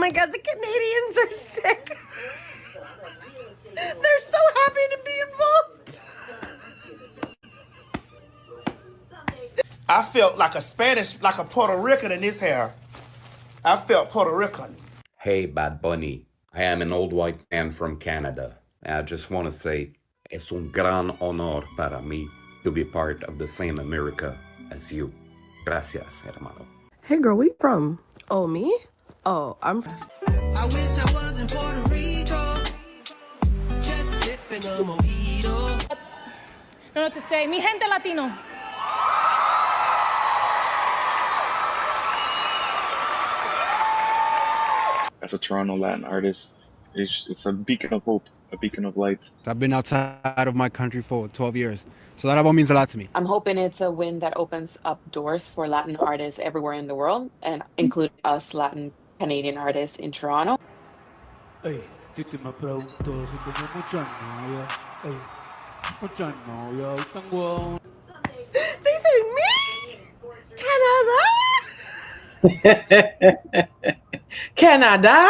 my God, the Canadians are sick. They're so happy to be involved. I felt like a Spanish, like a Puerto Rican in this hair. I felt Puerto Rican. Hey, Bad Bunny. I am an old white man from Canada. And I just want to say, es un gran honor para mí to be part of the same America as you. Gracias, hermano. Hey girl, where you from? Oh, me? Oh, I'm I wish I was in Puerto Rico, just sipping a mojito. Don't know what to say. Mi gente latino. As a Toronto Latin artist, it's a beacon of hope, a beacon of light. I've been outside of my country for 12 years. So that album means a lot to me. I'm hoping it's a win that opens up doors for Latin artists everywhere in the world, and including us Latin Canadian artists in Toronto. Hey, Titi me preguntó si tengo mucha novia. Hey, mucha novia. Tengo. They say me? Canada? Canada?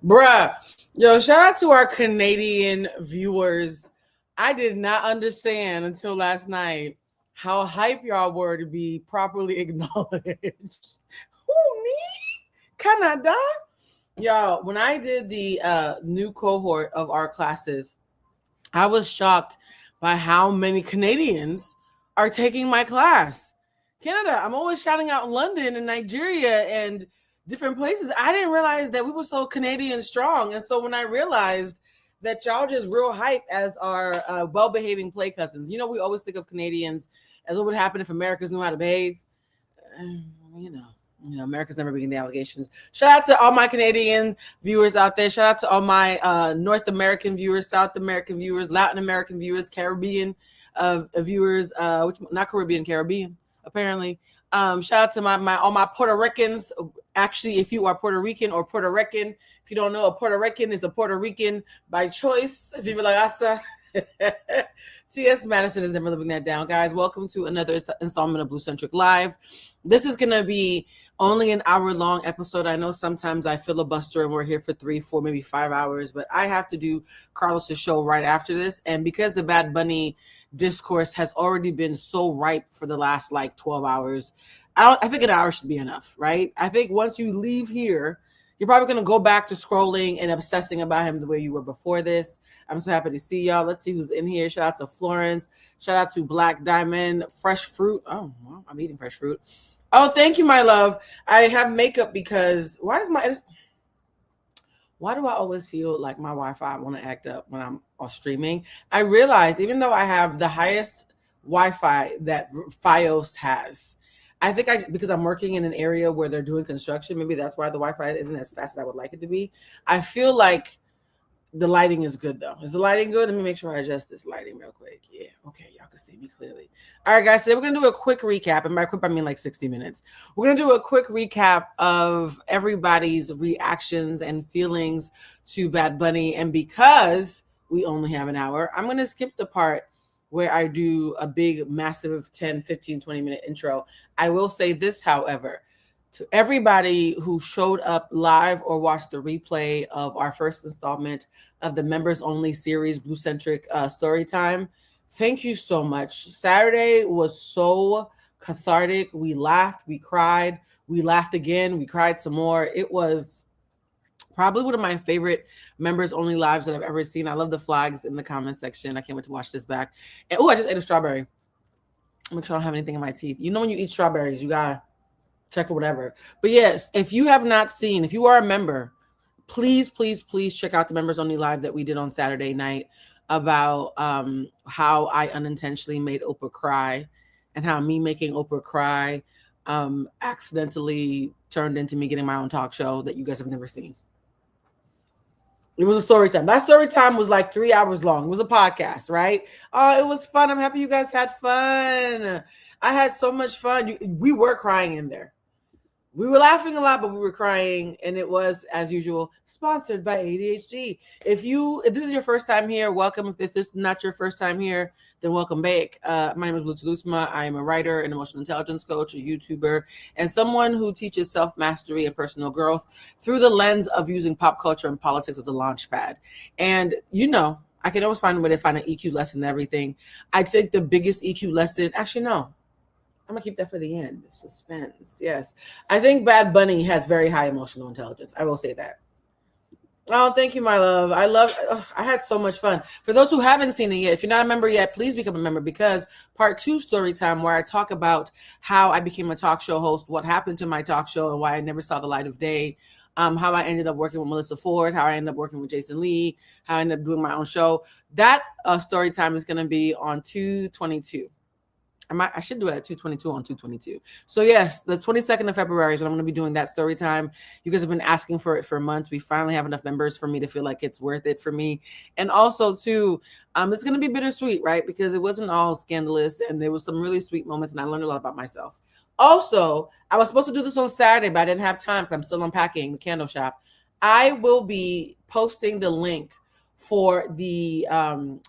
Bruh. Yo, shout out to our Canadian viewers. I did not understand until last night how hype y'all were to be properly acknowledged. Who, me? Canada? Y'all, when I did the new cohort of our classes, I was shocked by how many Canadians are taking my class. Canada, I'm always shouting out London and Nigeria and different places. I didn't realize that we were so Canadian strong. And so when I realized that y'all just real hype as our well-behaving play cousins. You know, we always think of Canadians as what would happen if Americans knew how to behave. You know, America's never beating the allegations. Shout out to all my Canadian viewers out there. Shout out to all my North American viewers, South American viewers, Latin American viewers, Caribbean viewers, not Caribbean, apparently. Shout out to all my Puerto Ricans. Actually, if you are Puerto Rican or Puerto Rican, if you don't know, a Puerto Rican is a Puerto Rican by choice. If you like Asa. T.S. Madison is never living that down. Guys, welcome to another installment of Blue Centric Live. This is going to be only an hour-long episode. I know sometimes I filibuster and we're here for 3, 4, maybe 5 hours, but I have to do Carlos's show right after this. And because the Bad Bunny discourse has already been so ripe for the last 12 hours, I think an hour should be enough, right? I think once you leave here, you're probably going to go back to scrolling and obsessing about him the way you were before this. I'm so happy to see y'all. Let's see who's in here. Shout out to Florence. Shout out to Black Diamond. Fresh fruit. Oh, well, I'm eating fresh fruit. Oh, thank you, my love. I have makeup because why do I always feel like my Wi-Fi want to act up when I'm streaming? I realize even though I have the highest Wi-Fi that Fios has, I think because I'm working in an area where they're doing construction, maybe that's why the Wi-Fi isn't as fast as I would like it to be. I feel like the lighting is good though. Is the lighting good? Let me make sure I adjust this lighting real quick. Yeah, okay, y'all can see me clearly. All right, guys, today we're gonna do a quick recap, and by quick I mean 60 minutes. We're gonna do a quick recap of everybody's reactions and feelings to Bad Bunny, and because we only have an hour, I'm gonna skip the part where I do a big, massive 10, 15, 20-minute intro. I will say this, however, to everybody who showed up live or watched the replay of our first installment of the members-only series, Blue Centric Storytime, thank you so much. Saturday was so cathartic. We laughed, we cried, we laughed again, we cried some more. It was probably one of my favorite members-only lives that I've ever seen. I love the flags in the comment section. I can't wait to watch this back. And I just ate a strawberry. Make sure I don't have anything in my teeth. You know when you eat strawberries, you gotta check for whatever. But yes, if you have not seen, if you are a member, please, please, please check out the members-only live that we did on Saturday night about how I unintentionally made Oprah cry and how me making Oprah cry accidentally turned into me getting my own talk show that you guys have never seen. It was a story time. That story time was 3 hours long. It was a podcast, right? Oh, it was fun. I'm happy you guys had fun. I had so much fun. We were crying in there. We were laughing a lot, but we were crying. And it was, as usual, sponsored by ADHD. If this is your first time here, welcome. If this is not your first time here, then welcome back. My name is Blue Telusma. I am a writer, an emotional intelligence coach, a YouTuber, and someone who teaches self-mastery and personal growth through the lens of using pop culture and politics as a launch pad. And I can always find a way to find an EQ lesson in everything. I think the biggest EQ lesson, actually, no. I'm gonna keep that for the end. Suspense. Yes. I think Bad Bunny has very high emotional intelligence. I will say that. Oh, thank you, my love. I had so much fun. For those who haven't seen it yet, if you're not a member yet, please become a member, because part 2 story time, where I talk about how I became a talk show host, what happened to my talk show and why I never saw the light of day, how I ended up working with Melissa Ford, how I ended up working with Jason Lee, how I ended up doing my own show. That story time is going to be on 2/22. I should do it at 2/22 on 2/22. So yes, the 22nd of February is when I'm going to be doing that story time. You guys have been asking for it for months. We finally have enough members for me to feel like it's worth it for me. And also too, it's going to be bittersweet, right? Because it wasn't all scandalous, and there was some really sweet moments, and I learned a lot about myself. Also, I was supposed to do this on Saturday, but I didn't have time because I'm still unpacking the candle shop. I will be posting the link for the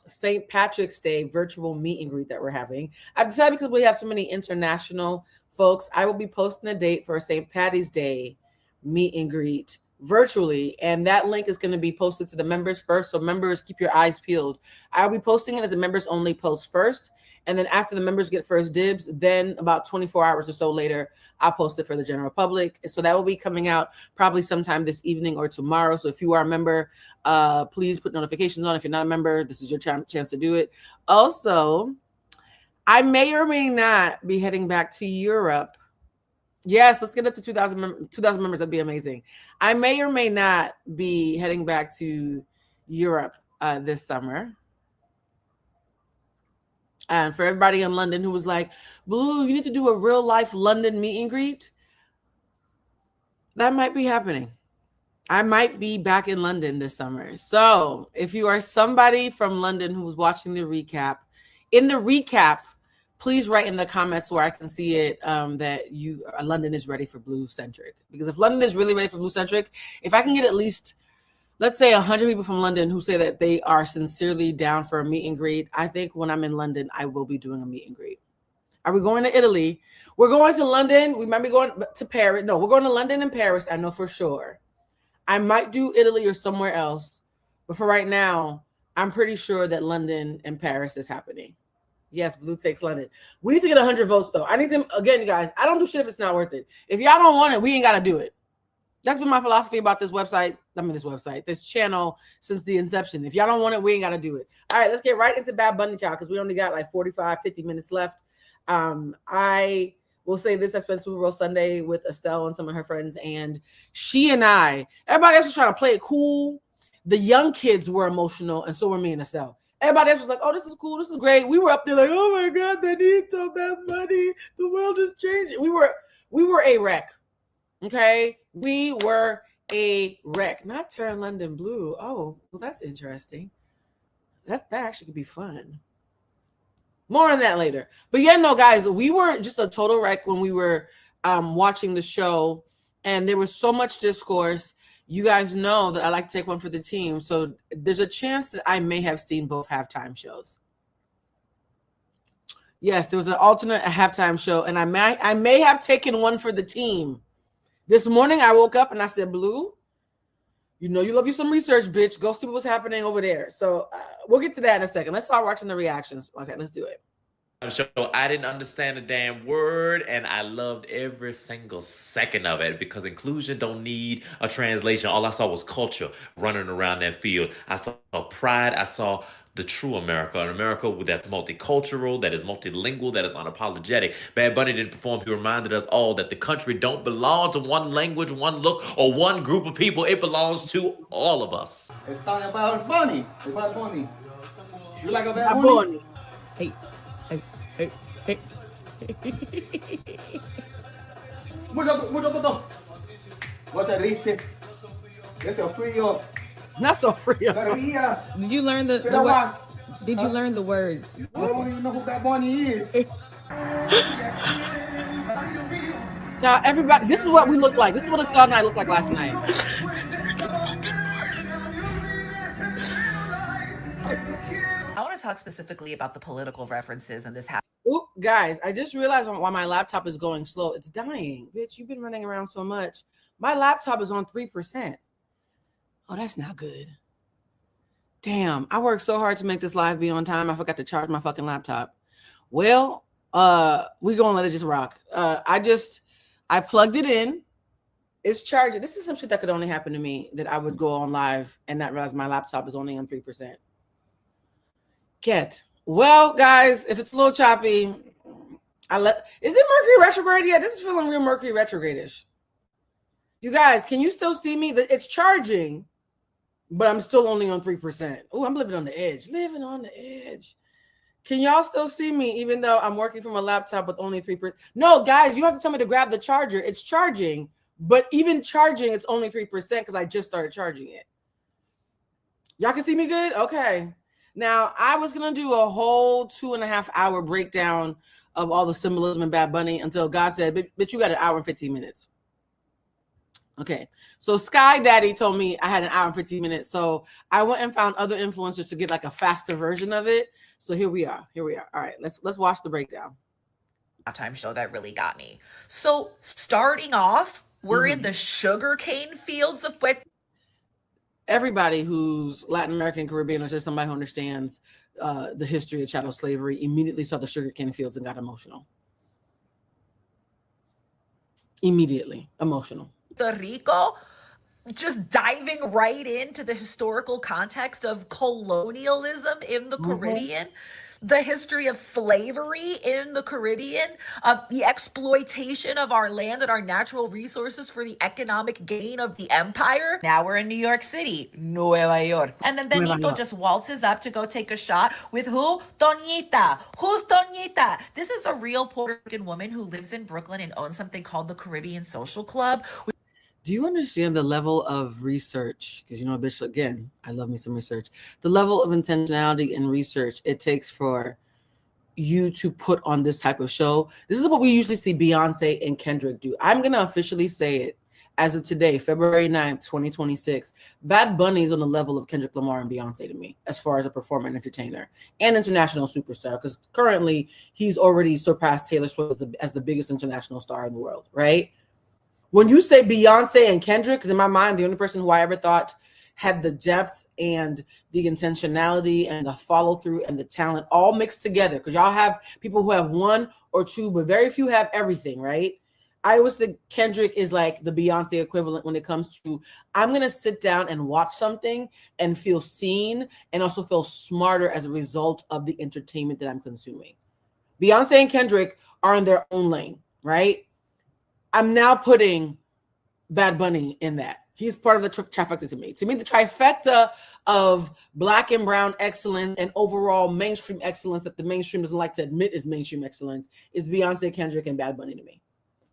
St. Patrick's Day virtual meet and greet that we're having. I've decided, because we have so many international folks, I will be posting a date for a St. Patty's Day meet and greet virtually, and that link is going to be posted to the members first. So members, keep your eyes peeled. I'll be posting it as a members only post first, and then after the members get first dibs, then about 24 hours or so later, I'll post it for the general public. So that will be coming out probably sometime this evening or tomorrow. So if you are a member, please put notifications on. If you're not a member, this is your chance to do it. Also, I may or may not be heading back to Europe. Yes, let's get up to 2,000 members. That'd be amazing. I may or may not be heading back to Europe this summer. And for everybody in London who was like, Blue, you need to do a real life London meet and greet, that might be happening. I might be back in London this summer. So if you are somebody from London who was watching the recap, please write in the comments where I can see it that London is ready for Blue Centric. Because if London is really ready for Blue Centric, if I can get at least, let's say 100 people from London who say that they are sincerely down for a meet and greet, I think when I'm in London, I will be doing a meet and greet. Are we going to Italy? We're going to London. We might be going to Paris. No, we're going to London and Paris. I know for sure. I might do Italy or somewhere else. But for right now, I'm pretty sure that London and Paris is happening. Yes, Blue takes London. We need to get 100 votes, though. I need to, again, you guys, I don't do shit if it's not worth it. If y'all don't want it, we ain't got to do it. That's been my philosophy about this channel since the inception. If y'all don't want it, we ain't got to do it. All right, let's get right into Bad Bunny, child, because we only got like 45, 50 minutes left. I will say this. I spent Super Bowl Sunday with Estelle and some of her friends, and everybody else was trying to play it cool. The young kids were emotional, and so were me and Estelle. Everybody else was like, oh, this is cool. This is great. We were up there like, oh, my God, Benito, Bad Bunny. The world is changing. We were a wreck. Okay? We were a wreck. Not turn London blue. Oh, well, that's interesting. That actually could be fun. More on that later. But yeah, no, guys, we were just a total wreck when we were watching the show. And there was so much discourse. You guys know that I like to take one for the team. So there's a chance that I may have seen both halftime shows. Yes, there was an alternate halftime show, and I may have taken one for the team. This morning I woke up and I said, Blue, you know you love you some research, bitch. Go see what's happening over there. So we'll get to that in a second. Let's start watching the reactions. Okay, let's do it. Show. I didn't understand a damn word, and I loved every single second of it because inclusion don't need a translation. All I saw was culture running around that field. I saw pride. I saw the true America, an America that's multicultural, that is multilingual, that is unapologetic. Bad Bunny didn't perform. He reminded us all that the country don't belong to one language, one look, or one group of people. It belongs to all of us. It's talking about Bunny. Bad Bunny. You like a Bad Bunny? Hey. Mucho. What's that dice? It's a frío. Not so frío. Did you learn the Did you learn the words? I don't even know who Bad Bunny is. So everybody, this is what we look like. This is what Estelle and I looked like last night. I want to talk specifically about the political references in this house. Oop, guys, I just realized why my laptop is going slow. It's dying. Bitch, you've been running around so much. My laptop is on 3%. Oh, that's not good. Damn, I worked so hard to make this live be on time. I forgot to charge my fucking laptop. Well, we gonna let it just rock. I plugged it in. It's charging. This is some shit that could only happen to me, that I would go on live and not realize my laptop is only on 3%. Well, guys, if it's a little choppy, is it Mercury retrograde yet? This is feeling real Mercury retrograde-ish. You guys, can you still see me? It's charging, but I'm still only on 3%. Oh, I'm living on the edge. Living on the edge. Can y'all still see me even though I'm working from a laptop with only 3%? No, guys, you have to tell me to grab the charger. It's charging, but even charging, it's only 3% because I just started charging it. Y'all can see me good? Okay. Now, I was going to do a whole 2.5 hour breakdown of all the symbolism in Bad Bunny until God said, bitch, you got an hour and 15 minutes. Okay, so Sky Daddy told me I had an hour and 15 minutes. So I went and found other influencers to get like a faster version of it. So here we are. All right, let's watch the breakdown. Halftime show that really got me. So starting off, we're in the sugarcane fields of Puerto. Everybody who's Latin American, Caribbean, or just somebody who understands the history of chattel slavery immediately saw the sugarcane fields and got emotional. Immediately emotional. Puerto Rico, just diving right into the historical context of colonialism in the Caribbean, the history of slavery in the Caribbean, the exploitation of our land and our natural resources for the economic gain of the empire. Now we're in New York City, Nueva York. And then Benito just waltzes up to go take a shot with who? Toñita. Who's Toñita? This is a real Puerto Rican woman who lives in Brooklyn and owns something called the Caribbean Social Club. Do you understand the level of research? Because, you know, bitch, again, I love me some research. The level of intentionality and research it takes for you to put on this type of show. This is what we usually see Beyonce and Kendrick do. I'm going to officially say it as of today, February 9th, 2026. Bad Bunny is on the level of Kendrick Lamar and Beyonce to me, as far as a performer and entertainer and international superstar, because currently he's already surpassed Taylor Swift as the biggest international star in the world, right? When you say Beyonce and Kendrick, because in my mind, the only person who I ever thought had the depth and the intentionality and the follow through and the talent all mixed together, because y'all have people who have one or two, but very few have everything, right? I always think Kendrick is like the Beyonce equivalent when it comes to, I'm going to sit down and watch something and feel seen and also feel smarter as a result of the entertainment that I'm consuming. Beyonce and Kendrick are in their own lane, right? I'm now putting Bad Bunny in that. He's part of the trifecta to me. To me, the trifecta of Black and brown excellence and overall mainstream excellence that the mainstream doesn't like to admit is mainstream excellence is Beyonce, Kendrick, and Bad Bunny to me.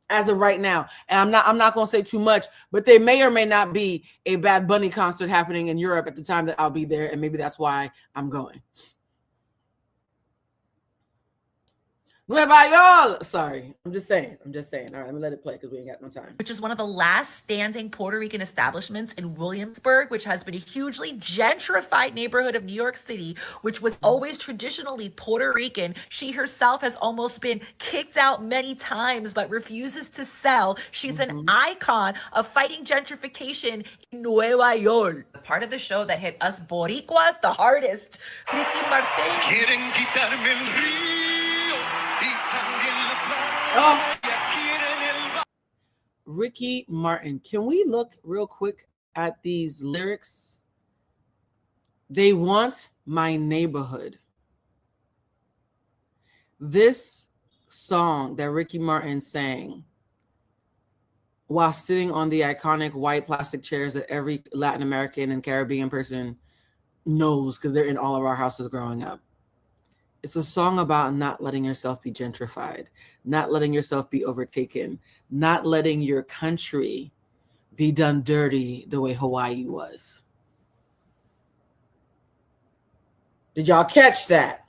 As of right now. And I'm not going to say too much, but there may or may not be a Bad Bunny concert happening in Europe at the time that I'll be there. And maybe that's why I'm going. Nueva York. Sorry, I'm just saying. All right, let me let it play because we ain't got no time. Which is one of the last standing Puerto Rican establishments in Williamsburg, which has been a hugely gentrified neighborhood of New York City, which was always traditionally Puerto Rican. She herself has almost been kicked out many times, but refuses to sell. She's an icon of fighting gentrification in Nueva York. Part of the show that hit us Boricuas the hardest, Ricky Martin. Oh. Ricky Martin. Can we look real quick at these lyrics? They want my neighborhood. This song that Ricky Martin sang while sitting on the iconic white plastic chairs that every Latin American and Caribbean person knows because they're in all of our houses growing up. It's a song about not letting yourself be gentrified, not letting yourself be overtaken, not letting your country be done dirty the way Hawaii was. Did y'all catch that?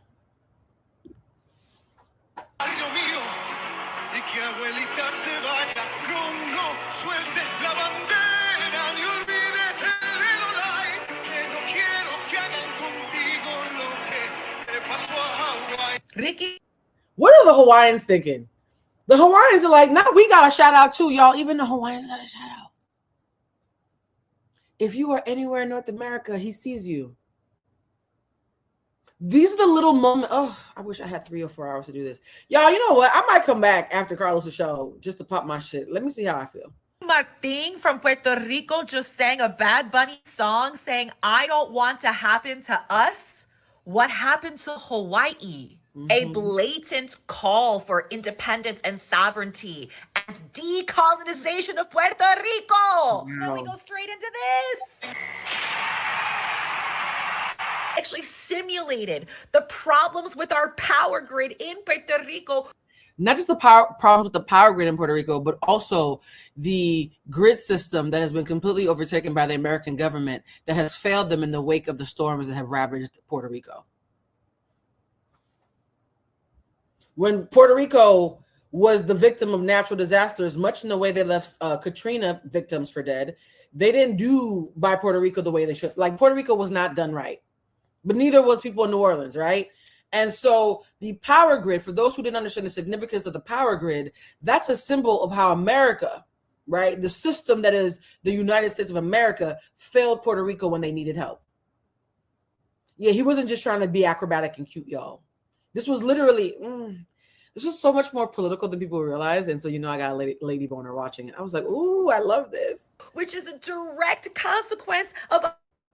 Ricky. What are the Hawaiians thinking? The Hawaiians are like, nah, we got a shout out too, y'all. Even the Hawaiians got a shout out. If you are anywhere in North America, he sees you. These are the little moments. Oh, I wish I had 3 or 4 hours to do this. Y'all, you know what? I might come back after Carlos' show just to pop my shit. Let me see how I feel. Martin from Puerto Rico just sang a Bad Bunny song saying, I don't want to happen to us what happened to Hawaii. A blatant call for independence and sovereignty and decolonization of Puerto Rico. Then we go straight into this. Actually simulated the problems with our power grid in Puerto Rico. Not just the problems with the power grid in Puerto Rico, but also the grid system that has been completely overtaken by the American government that has failed them in the wake of the storms that have ravaged Puerto Rico. When Puerto Rico was the victim of natural disasters, much in the way they left Katrina victims for dead, they didn't do by Puerto Rico the way they should. Like, Puerto Rico was not done right, but neither was people in New Orleans, right? And so the power grid, for those who didn't understand the significance of the power grid, that's a symbol of how America, right, the system that is the United States of America, failed Puerto Rico when they needed help. Yeah, he wasn't just trying to be acrobatic and cute, y'all. This was literally, this was so much more political than people realize. And so, you know, I got a lady boner watching it. I was like, ooh, I love this. Which is a direct consequence of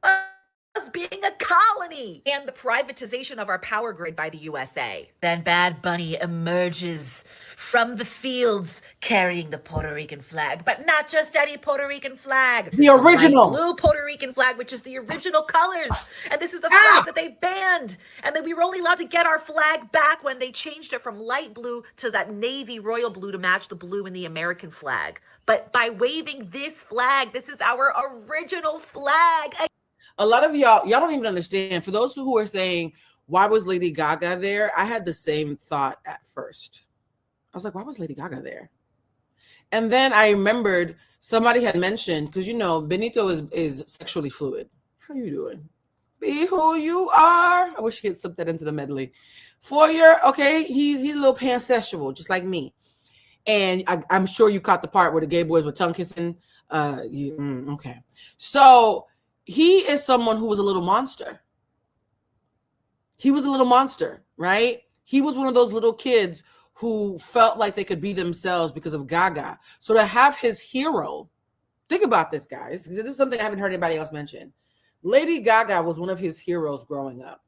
us being a colony and the privatization of our power grid by the USA. Then Bad Bunny emerges from the fields carrying the Puerto Rican flag, but not just any Puerto Rican flag. The original blue Puerto Rican flag, which is the original colors. And this is the flag that they banned. And then we were only allowed to get our flag back when they changed it from light blue to that navy royal blue to match the blue in the American flag. But by waving this flag, this is our original flag. A lot of y'all don't even understand. For those who are saying, why was Lady Gaga there? I had the same thought at first. I was like, why was Lady Gaga there? And then I remembered somebody had mentioned, because, you know, Benito is sexually fluid. How you doing? Be who you are. I wish he had slipped that into the medley. Okay, he's a little pansexual, just like me. And I'm sure you caught the part where the gay boys were tongue kissing. Okay. So he is someone who was a little monster. He was a little monster, right? He was one of those little kids who felt like they could be themselves because of Gaga. So to have his hero, think about this, guys. This is something I haven't heard anybody else mention. Lady Gaga was one of his heroes growing up,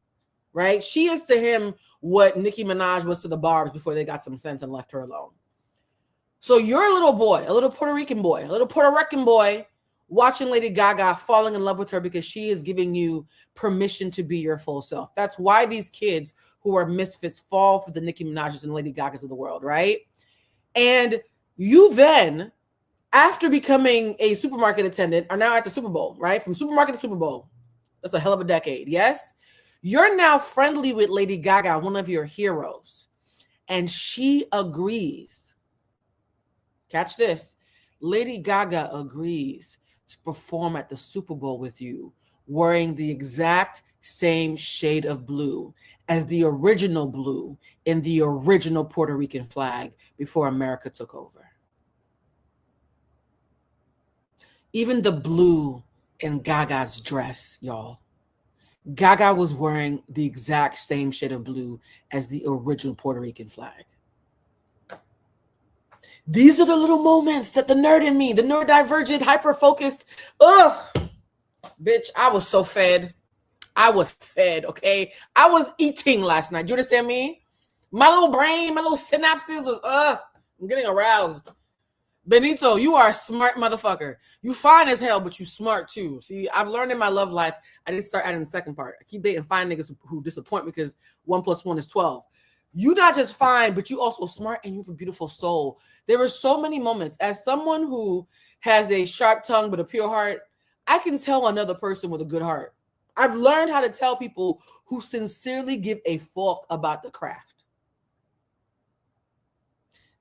right? She is to him what Nicki Minaj was to the Barbs before they got some sense and left her alone. So you're a little boy, a little Puerto Rican boy, a little Puerto Rican boy watching Lady Gaga, falling in love with her because she is giving you permission to be your full self. That's why these kids who are misfits fall for the Nicki Minaj's and Lady Gagas of the world, right? And you then, after becoming a supermarket attendant, are now at the Super Bowl, right? From supermarket to Super Bowl. That's a hell of a decade, yes? You're now friendly with Lady Gaga, one of your heroes, and she agrees. Catch this. Lady Gaga agrees to perform at the Super Bowl with you, wearing the exact same shade of blue as the original blue in the original Puerto Rican flag before America took over. Even the blue in Gaga's dress, y'all. Gaga was wearing the exact same shade of blue as the original Puerto Rican flag. These are the little moments that the nerd in me, the neurodivergent, hyper-focused, bitch, I was so fed. I was fed, okay? I was eating last night. Do you understand me? My little brain, my little synapses was, I'm getting aroused. Benito, you are a smart motherfucker. You fine as hell, but you smart too. See, I've learned in my love life, I didn't start adding the second part. I keep dating fine niggas who disappoint me because 1 + 1 is 12. You not just fine, but you also smart and you have a beautiful soul. There were so many moments. As someone who has a sharp tongue but a pure heart, I can tell another person with a good heart. I've learned how to tell people who sincerely give a fuck about the craft.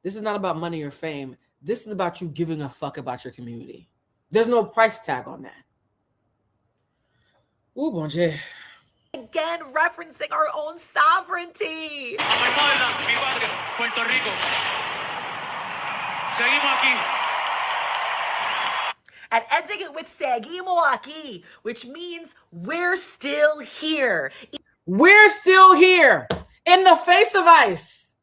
This is not about money or fame. This is about you giving a fuck about your community. There's no price tag on that. Ooh, bon Dieu. Again, referencing our own sovereignty. Mi patria, Puerto Rico. Seguimos aquí. And ending it with seguimos aquí, which means we're still here. We're still here in the face of ice.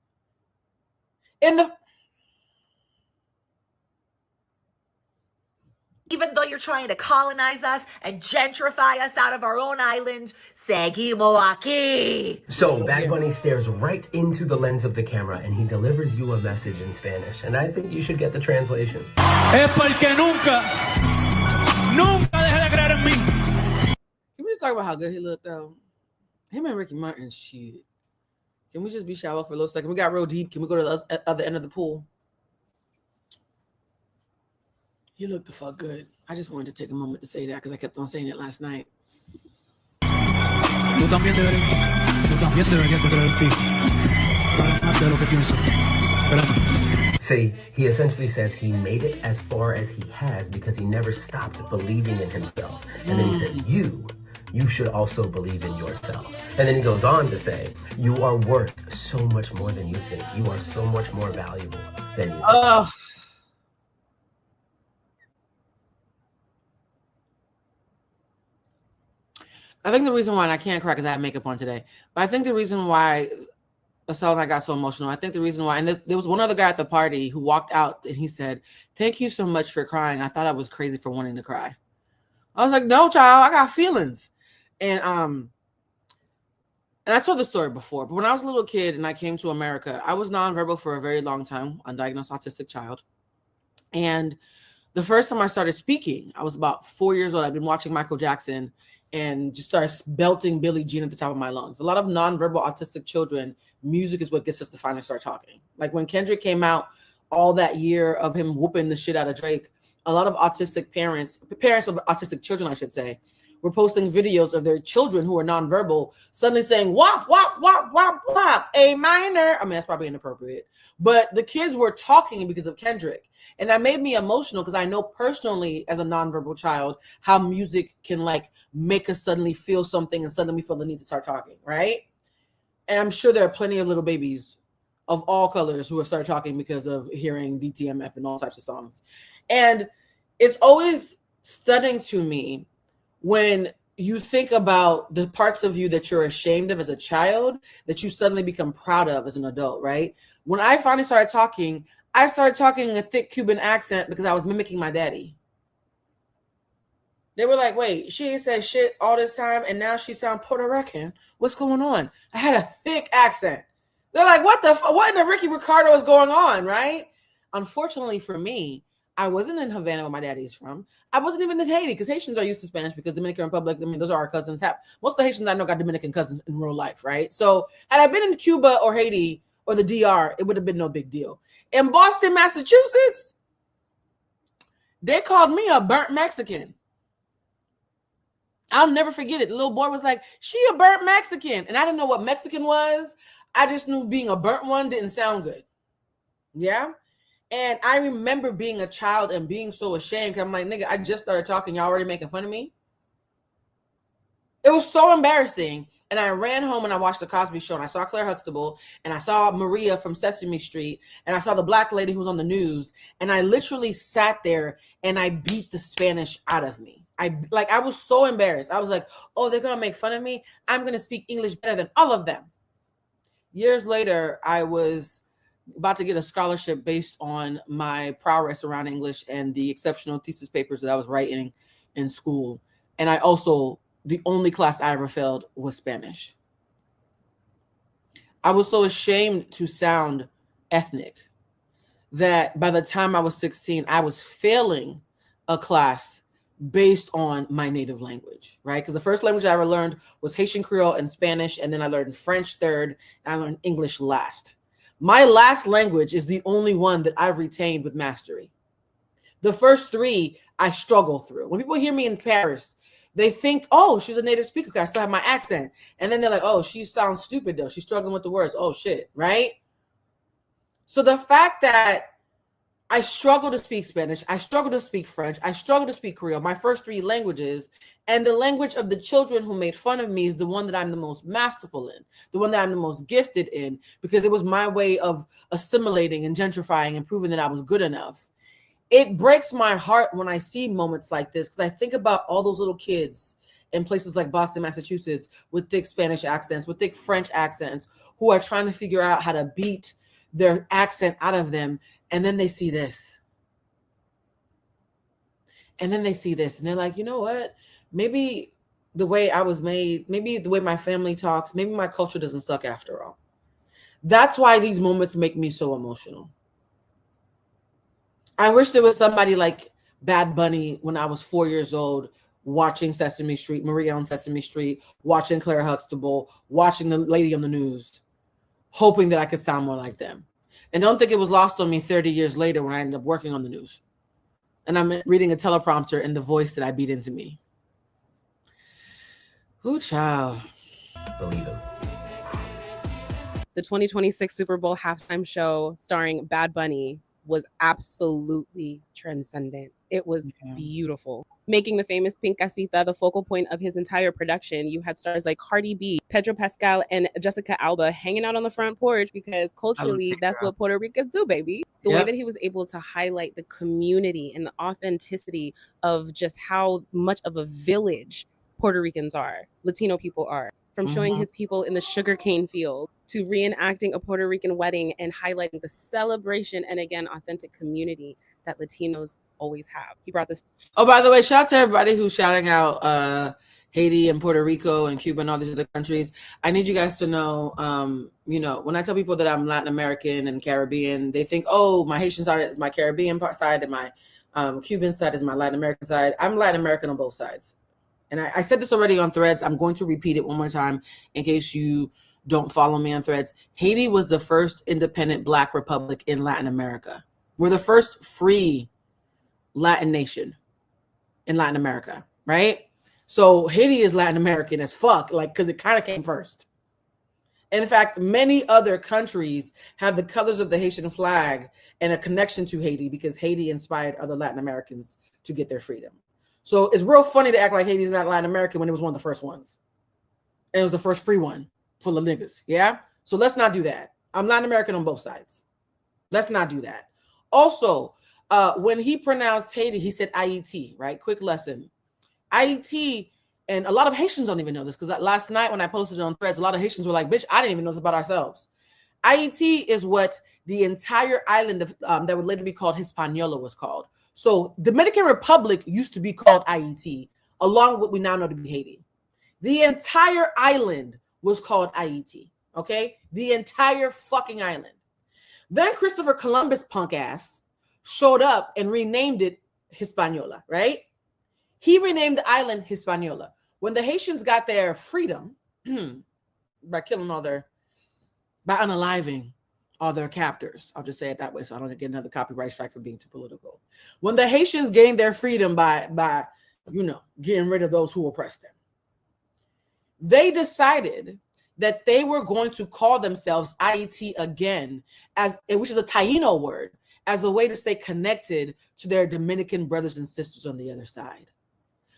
Even though you're trying to colonize us and gentrify us out of our own island, seguimos aquí. So Bad Bunny stares right into the lens of the camera and he delivers you a message in Spanish. And I think you should get the translation. Es porque nunca deje de creer en mí. Can we just talk about how good he looked though? Him and Ricky Martin, shit. Can we just be shallow for a little second? We got real deep. Can we go to the other end of the pool? He looked the fuck good. I just wanted to take a moment to say that because I kept on saying it last night. Tú también deberías de creer en ti. Más de lo que pienso. Espérame. See, he essentially says he made it as far as he has because he never stopped believing in himself. And then he says, you should also believe in yourself. And then he goes on to say, you are worth so much more than you think. You are so much more valuable than you think. I think the reason why, and I can't cry because I have makeup on today, but I think the reason why Asel and I got so emotional, I think the reason why, and there was one other guy at the party who walked out and he said, thank you so much for crying. I thought I was crazy for wanting to cry. I was like, no, child, I got feelings. And I told the story before, but when I was a little kid and I came to America, I was nonverbal for a very long time, undiagnosed autistic child. And the first time I started speaking, I was about 4 years old. I'd been watching Michael Jackson and just started belting Billie Jean at the top of my lungs. A lot of nonverbal autistic children, music is what gets us to finally start talking. Like when Kendrick came out all that year of him whooping the shit out of Drake, a lot of autistic parents of autistic children, I should say, were posting videos of their children who are nonverbal suddenly saying, wop, wop, wop, wop, wop, A minor. I mean, that's probably inappropriate. But the kids were talking because of Kendrick. And that made me emotional because I know personally as a nonverbal child how music can like make us suddenly feel something and suddenly feel the need to start talking, right? And I'm sure there are plenty of little babies of all colors who have started talking because of hearing DTMF and all types of songs. And it's always stunning to me when you think about the parts of you that you're ashamed of as a child that you suddenly become proud of as an adult, right? When I finally started talking, I started talking in a thick Cuban accent because I was mimicking my daddy. They were like, wait, she ain't said shit all this time and now she sound Puerto Rican. What's going on? I had a thick accent. They're like, what in the Ricky Ricardo is going on, right? Unfortunately for me, I wasn't in Havana where my daddy is from. I wasn't even in Haiti because Haitians are used to Spanish because Dominican Republic, I mean, those are our cousins. Most of the Haitians I know got Dominican cousins in real life, right? So had I been in Cuba or Haiti or the DR, it would have been no big deal. In Boston, Massachusetts, they called me a burnt Mexican. I'll never forget it. The little boy was like, she a burnt Mexican. And I didn't know what Mexican was. I just knew being a burnt one didn't sound good. Yeah. And I remember being a child and being so ashamed. I'm like, nigga, I just started talking. Y'all already making fun of me. It was so embarrassing. And I ran home and I watched the Cosby Show and I saw Claire Huxtable and I saw Maria from Sesame Street and I saw the black lady who was on the news. And I literally sat there and I beat the Spanish out of me. I was so embarrassed. I was like, oh, they're going to make fun of me. I'm going to speak English better than all of them. Years later, I was about to get a scholarship based on my prowess around English and the exceptional thesis papers that I was writing in school. And I also, the only class I ever failed was Spanish. I was so ashamed to sound ethnic that by the time I was 16, I was failing a class based on my native language, right? Because the first language I ever learned was Haitian Creole and Spanish, and then I learned French third, and I learned English last. My last language is the only one that I've retained with mastery. The first three I struggle through. When people hear me in Paris, they think, oh, she's a native speaker because I still have my accent. And then they're like, oh, she sounds stupid though. She's struggling with the words. Oh shit, right? So the fact that I struggle to speak Spanish. I struggle to speak French. I struggle to speak Creole, my first 3 languages. And the language of the children who made fun of me is the one that I'm the most masterful in, the one that I'm the most gifted in, because it was my way of assimilating and gentrifying and proving that I was good enough. It breaks my heart when I see moments like this, because I think about all those little kids in places like Boston, Massachusetts, with thick Spanish accents, with thick French accents, who are trying to figure out how to beat their accent out of them. And then they see this. And then they see this. And they're like, you know what? Maybe the way I was made, maybe the way my family talks, maybe my culture doesn't suck after all. That's why these moments make me so emotional. I wish there was somebody like Bad Bunny when I was 4 years old, watching Sesame Street, Maria on Sesame Street, watching Claire Huxtable, watching the lady on the news, hoping that I could sound more like them. And don't think it was lost on me 30 years later when I ended up working on the news. And I'm reading a teleprompter in the voice that I beat into me. Ooh, child. Believe him. The 2026 Super Bowl halftime show starring Bad Bunny was absolutely transcendent. It was beautiful. Making the famous Pink Casita the focal point of his entire production, you had stars like Cardi B, Pedro Pascal, and Jessica Alba hanging out on the front porch because culturally, that's what Puerto Ricans do, baby. The way that he was able to highlight the community and the authenticity of just how much of a village Puerto Ricans are, Latino people are. From showing his people in the sugarcane field to reenacting a Puerto Rican wedding and highlighting the celebration and, again, authentic community that Latinos always have. He brought this. Oh, by the way, shout out to everybody who's shouting out Haiti and Puerto Rico and Cuba and all these other countries. I need you guys to know, when I tell people that I'm Latin American and Caribbean, they think, oh, my Haitian side is my Caribbean side and my Cuban side is my Latin American side. I'm Latin American on both sides. And I said this already on Threads. I'm going to repeat it one more time in case you don't follow me on Threads. Haiti was the first independent Black republic in Latin America. We're the first free Latin nation in Latin America, right? So Haiti is Latin American as fuck, because it kind of came first. And in fact, many other countries have the colors of the Haitian flag and a connection to Haiti because Haiti inspired other Latin Americans to get their freedom. So it's real funny to act like Haiti's not Latin American when it was one of the first ones. And it was the first free one full of niggas. Yeah? So let's not do that. I'm Latin American on both sides. Let's not do that. Also, when he pronounced Haiti, he said IET, right? Quick lesson. IET, and a lot of Haitians don't even know this because last night when I posted it on Threads, a lot of Haitians were like, bitch, I didn't even know this about ourselves. IET is what the entire island of, that would later be called Hispaniola was called. So Dominican Republic used to be called IET, along with what we now know to be Haiti. The entire island was called IET, okay? The entire fucking island. Then Christopher Columbus punk ass showed up and renamed it Hispaniola, right? He renamed the island Hispaniola. When the Haitians got their freedom by unaliving all their captors. I'll just say it that way so I don't get another copyright strike for being too political. When the Haitians gained their freedom by getting rid of those who oppressed them, they decided that they were going to call themselves IET again, which is a Taino word, as a way to stay connected to their Dominican brothers and sisters on the other side.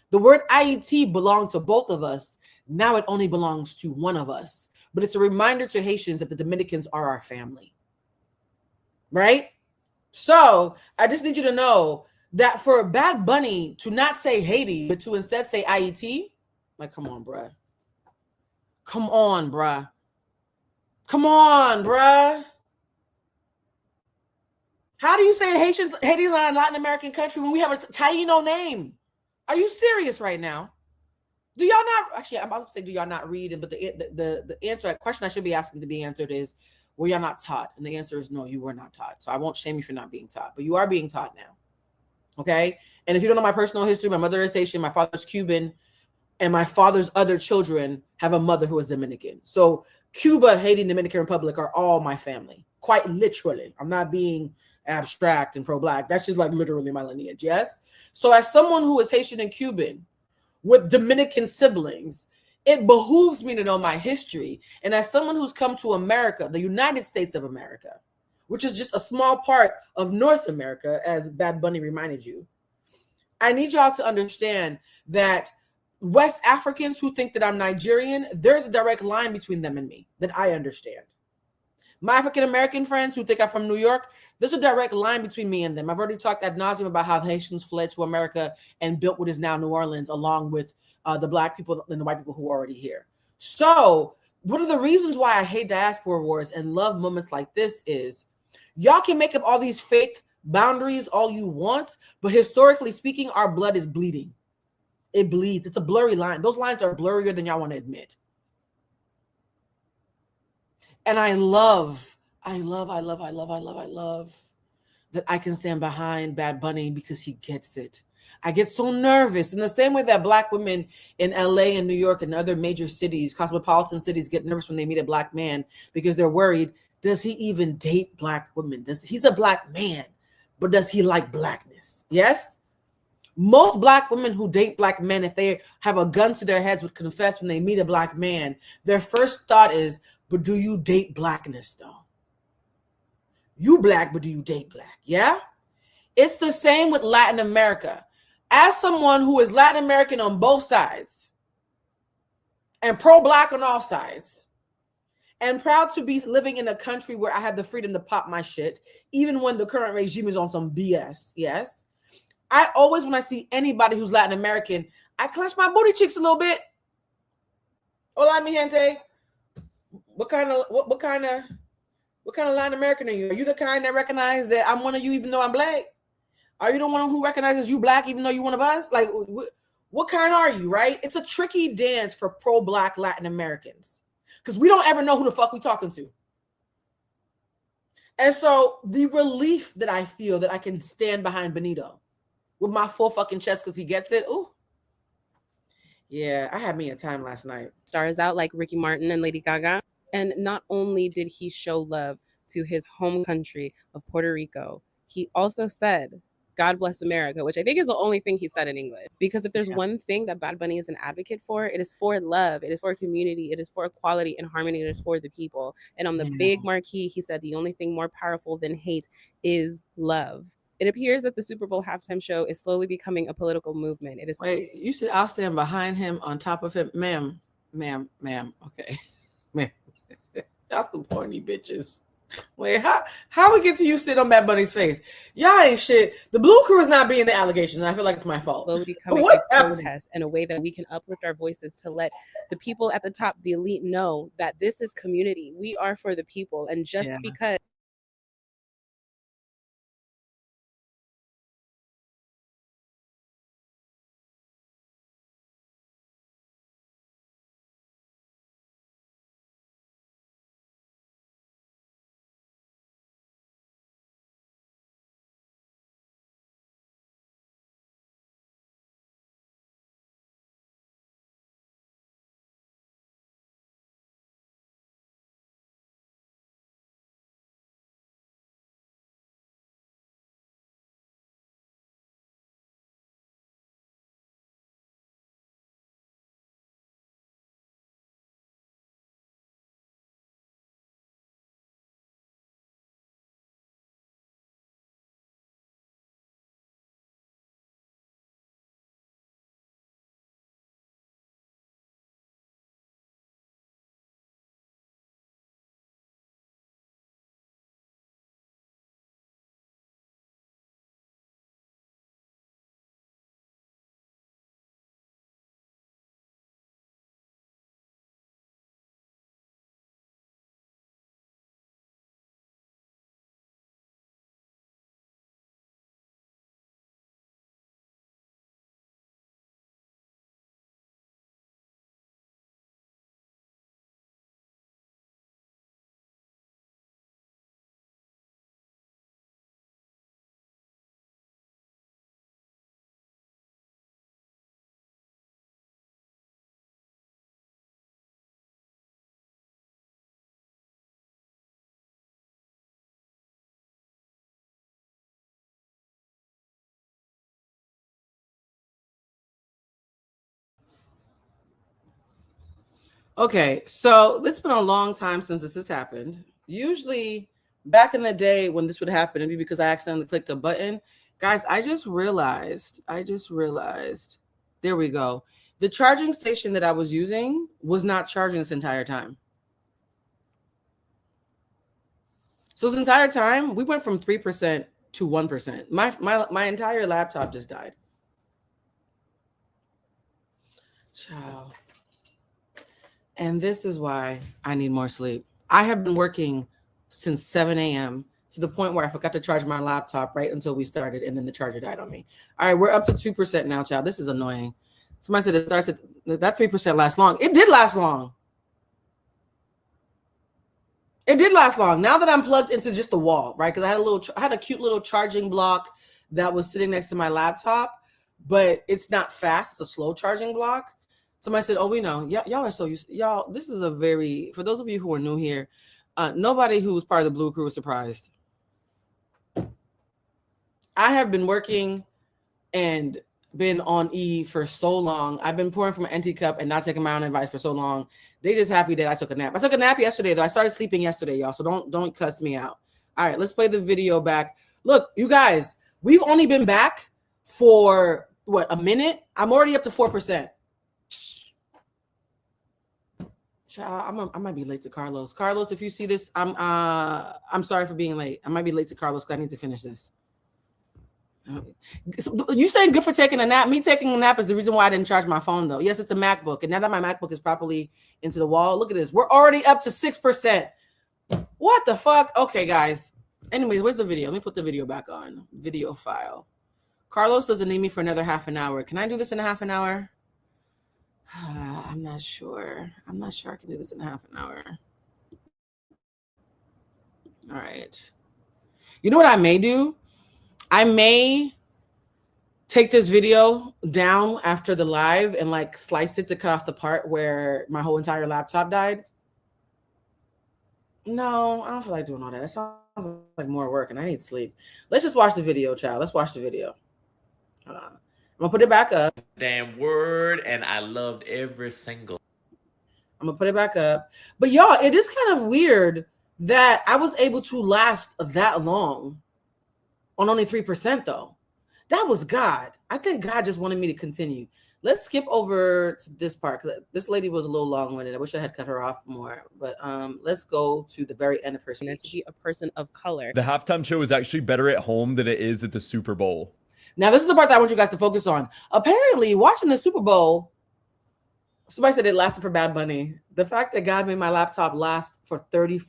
The word IET belonged to both of us. Now it only belongs to one of us. But it's a reminder to Haitians that the Dominicans are our family. Right? So I just need you to know that for Bad Bunny to not say Haiti, but to instead say IET, like, come on, bruh. Come on, bruh. Come on, bruh. How do you say Haiti's not a Latin American country when we have a Taino name? Are you serious right now? Do y'all not, actually, I'm about to say, do y'all not read it? But the answer, question I should be asking to be answered is, were y'all not taught? And the answer is no, you were not taught. So I won't shame you for not being taught, but you are being taught now. Okay? And if you don't know my personal history, my mother is Haitian, my father's Cuban, and my father's other children have a mother who is Dominican. So Cuba, Haiti, and Dominican Republic are all my family, quite literally. I'm not being abstract and pro-Black. That's just like literally my lineage, yes? So as someone who is Haitian and Cuban with Dominican siblings, it behooves me to know my history. And as someone who's come to America, the United States of America, which is just a small part of North America, as Bad Bunny reminded you. I need y'all to understand that West Africans who think that I'm Nigerian, there's a direct line between them and me that I understand. My African American friends who think I'm from New York, there's a direct line between me and them. I've already talked ad nauseum about how the Haitians fled to America and built what is now New Orleans, along with the Black people and the white people who are already here. So one of the reasons why I hate diaspora wars and love moments like this is y'all can make up all these fake boundaries all you want, but historically speaking, our blood is bleeding. It bleeds. It's a blurry line. Those lines are blurrier than y'all want to admit. And I love that I can stand behind Bad Bunny because he gets it. I get so nervous in the same way that Black women in LA and New York and other major cities, cosmopolitan cities, get nervous when they meet a Black man because they're worried, does he even date Black women? He's a Black man, but does he like Blackness? Yes? Most Black women who date Black men, if they have a gun to their heads, would confess when they meet a Black man, their first thought is, but do you date Blackness though? You Black, but do you date Black? Yeah? It's the same with Latin America. As someone who is Latin American on both sides and pro-Black on all sides, and proud to be living in a country where I have the freedom to pop my shit, even when the current regime is on some BS, yes? I always, when I see anybody who's Latin American, I clench my booty cheeks a little bit. Hola, mi gente. What kind of Latin American are you? Are you the kind that recognize that I'm one of you even though I'm Black? Are you the one who recognizes you Black even though you're one of us? Like, what kind are you, right? It's a tricky dance for pro-Black Latin Americans because we don't ever know who the fuck we talking to. And so the relief that I feel that I can stand behind Benito with my full fucking chest because he gets it. Ooh. Yeah, I had me a time last night. Stars out like Ricky Martin and Lady Gaga. And not only did he show love to his home country of Puerto Rico, he also said, God bless America, which I think is the only thing he said in English. Because if there's one thing that Bad Bunny is an advocate for, it is for love, it is for community, it is for equality and harmony, it is for the people. And on the big marquee, he said the only thing more powerful than hate is love. It appears that the Super Bowl halftime show is slowly becoming a political movement. It is. Wait, you said I'll stand behind him on top of him, ma'am. Okay, ma'am. That's the pointy bitches. Wait, how we get to you sit on Bad Bunny's face? Y'all ain't shit. The Blue Crew is not being the allegations. I feel like it's my fault. Slowly becoming a protest in a way that we can uplift our voices to let the people at the top, the elite, know that this is community. We are for the people, and just because. Okay, so it's been a long time since this has happened. Usually back in the day when this would happen, it'd be because I accidentally clicked a button. Guys, I just realized, there we go. The charging station that I was using was not charging this entire time. So this entire time, we went from 3% to 1%. My entire laptop just died. Ciao. And this is why I need more sleep. I have been working since 7 a.m. to the point where I forgot to charge my laptop right until we started, and then the charger died on me. All right, we're up to 2% now, child. This is annoying. Somebody said it starts at that 3% lasts long. It did last long. It did last long. Now that I'm plugged into just the wall, right? Because I had a cute little charging block that was sitting next to my laptop, but it's not fast. It's a slow charging block. Somebody said, "Oh, we know. Y'all are so used. Y'all, this is a very, for those of you who are new here, nobody who was part of the Blue Crew was surprised. I have been working and been on E for so long. I've been pouring from an empty cup and not taking my own advice for so long. They just happy that I took a nap. I took a nap yesterday, though. I started sleeping yesterday, y'all. So don't cuss me out. All right, let's play the video back. Look, you guys, we've only been back for what, a minute? I'm already up to 4%. Child, I might be late to Carlos. Carlos, if you see this, I'm sorry for being late. I might be late to Carlos because I need to finish this. You saying good for taking a nap? Me taking a nap is the reason why I didn't charge my phone, though. Yes, it's a MacBook, and now that my MacBook is properly into the wall, look at this. We're already up to 6%. What the fuck? Okay, guys. Anyways, where's the video? Let me put the video back on. Video file. Carlos doesn't need me for another half an hour. Can I do this in a half an hour? I'm not sure. I'm not sure I can do this in a half an hour. All right. You know what I may do? I may take this video down after the live and like slice it to cut off the part where my whole entire laptop died. No, I don't feel like doing all that. It sounds like more work and I need sleep. Let's just watch the video, child. Let's watch the video. Hold on. I'm gonna put it back up. Damn word, and I loved every single. I'm gonna put it back up. But y'all, it is kind of weird that I was able to last that long on only 3%, though. That was God. I think God just wanted me to continue. Let's skip over to this part. This lady was a little long-winded. I wish I had cut her off more. But let's go to the very end of her speech. To be a person of color. The halftime show is actually better at home than it is at the Super Bowl. Now, this is the part that I want you guys to focus on. Apparently, watching the Super Bowl, somebody said it lasted for Bad Bunny. The fact that God made my laptop last for 40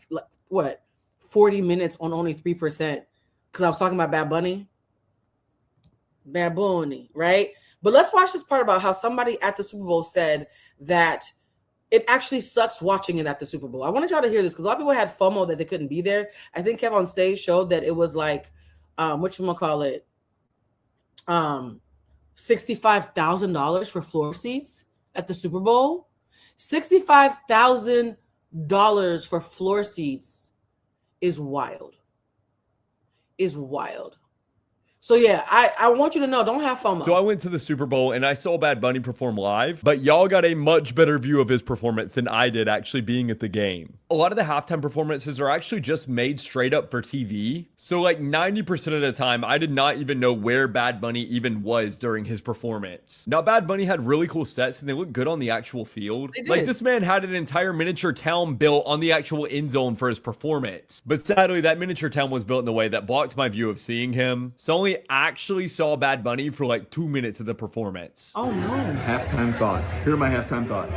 minutes on only 3%. Because I was talking about Bad Bunny. Bad Bunny, right? But let's watch this part about how somebody at the Super Bowl said that it actually sucks watching it at the Super Bowl. I wanted y'all to hear this because a lot of people had FOMO that they couldn't be there. I think Kev on stage showed that it was like, whatchamacallit, $65,000 for floor seats at the Super Bowl. $65,000 for floor seats is wild. Is wild. So yeah, I want you to know, don't have FOMO. So I went to the Super Bowl and I saw Bad Bunny perform live, but y'all got a much better view of his performance than I did actually being at the game. A lot of the halftime performances are actually just made straight up for TV. So like 90% of the time, I did not even know where Bad Bunny even was during his performance. Now, Bad Bunny had really cool sets and they look good on the actual field. Like this man had an entire miniature town built on the actual end zone for his performance. But sadly, that miniature town was built in a way that blocked my view of seeing him. So only actually saw Bad Bunny for like 2 minutes of the performance. Oh no. Halftime thoughts. Here are my halftime thoughts.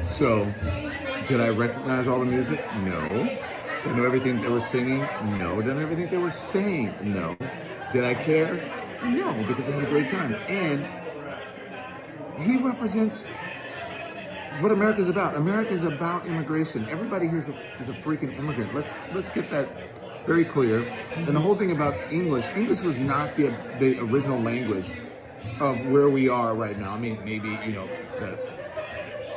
So, did I recognize all the music? No. Did I know everything they were singing? No. Did I know everything they were saying? No. Did I care? No, because I had a great time. And he represents what America's about. America's about immigration. Everybody here is a freaking immigrant. Let's get that very clear. And the whole thing about English was not the original language of where we are right now. I mean, maybe, you know, the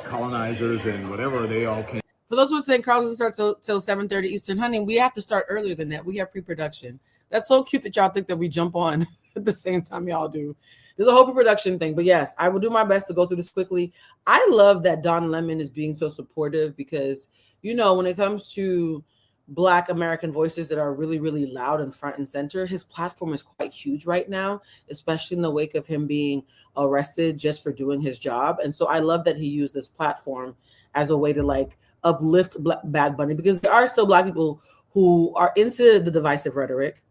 colonizers and whatever, they all came. For those who are saying Carlos doesn't start till 7:30 Eastern, honey, we have to start earlier than that. We have pre-production. That's so cute that y'all think that we jump on at the same time y'all do. There's a whole pre-production thing, but yes, I will do my best to go through this quickly. I love that Don Lemon is being so supportive because, you know, when it comes to Black American voices that are really, really loud and front and center. His platform is quite huge right now, especially in the wake of him being arrested just for doing his job. And so I love that he used this platform as a way to like uplift Bad Bunny, because there are still Black people who are into the divisive rhetoric,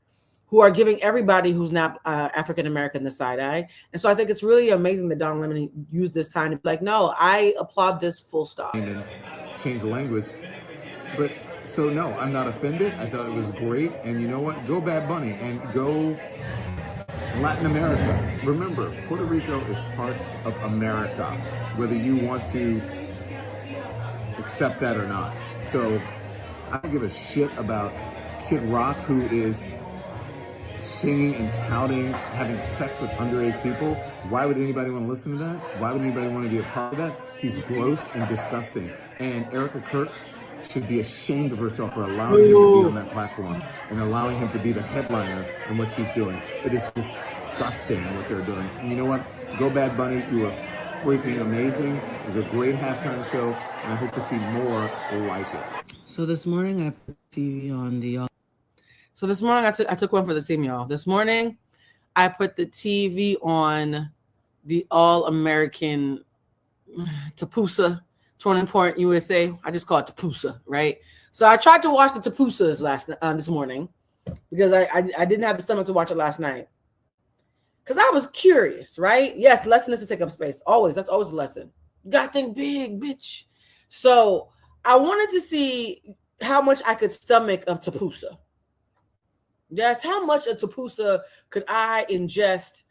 who are giving everybody who's not African American the side eye. And so I think it's really amazing that Don Lemon used this time to be like, no, I applaud this, full stop. And change the language. But so no, I'm not offended. I thought it was great. And you know what? Go Bad Bunny and go Latin America. Remember, Puerto Rico is part of America, whether you want to accept that or not. So I don't give a shit about Kid Rock, who is singing and touting, having sex with underage people. Why would anybody want to listen to that? Why would anybody want to be a part of that? He's gross and disgusting. And Erica Kirk should be ashamed of herself for allowing him to be on that platform and allowing him to be the headliner in what she's doing. It is disgusting what they're doing. And you know what? Go Bad Bunny. You were freaking amazing. It was a great halftime show, and I hope to see more like it. So this morning I put TV on the. So this morning I took one for the team, y'all. This morning I put the TV on the All-American Tapusa Turning Point USA. I just call it Tapusa, right? So I tried to watch the Tapusas this morning because I didn't have the stomach to watch it last night. Because I was curious, right? Yes, the lesson is to take up space. Always. That's always a lesson. You got to think big, bitch. So I wanted to see how much I could stomach of Tapusa. Yes, how much of Tapusa could I ingest?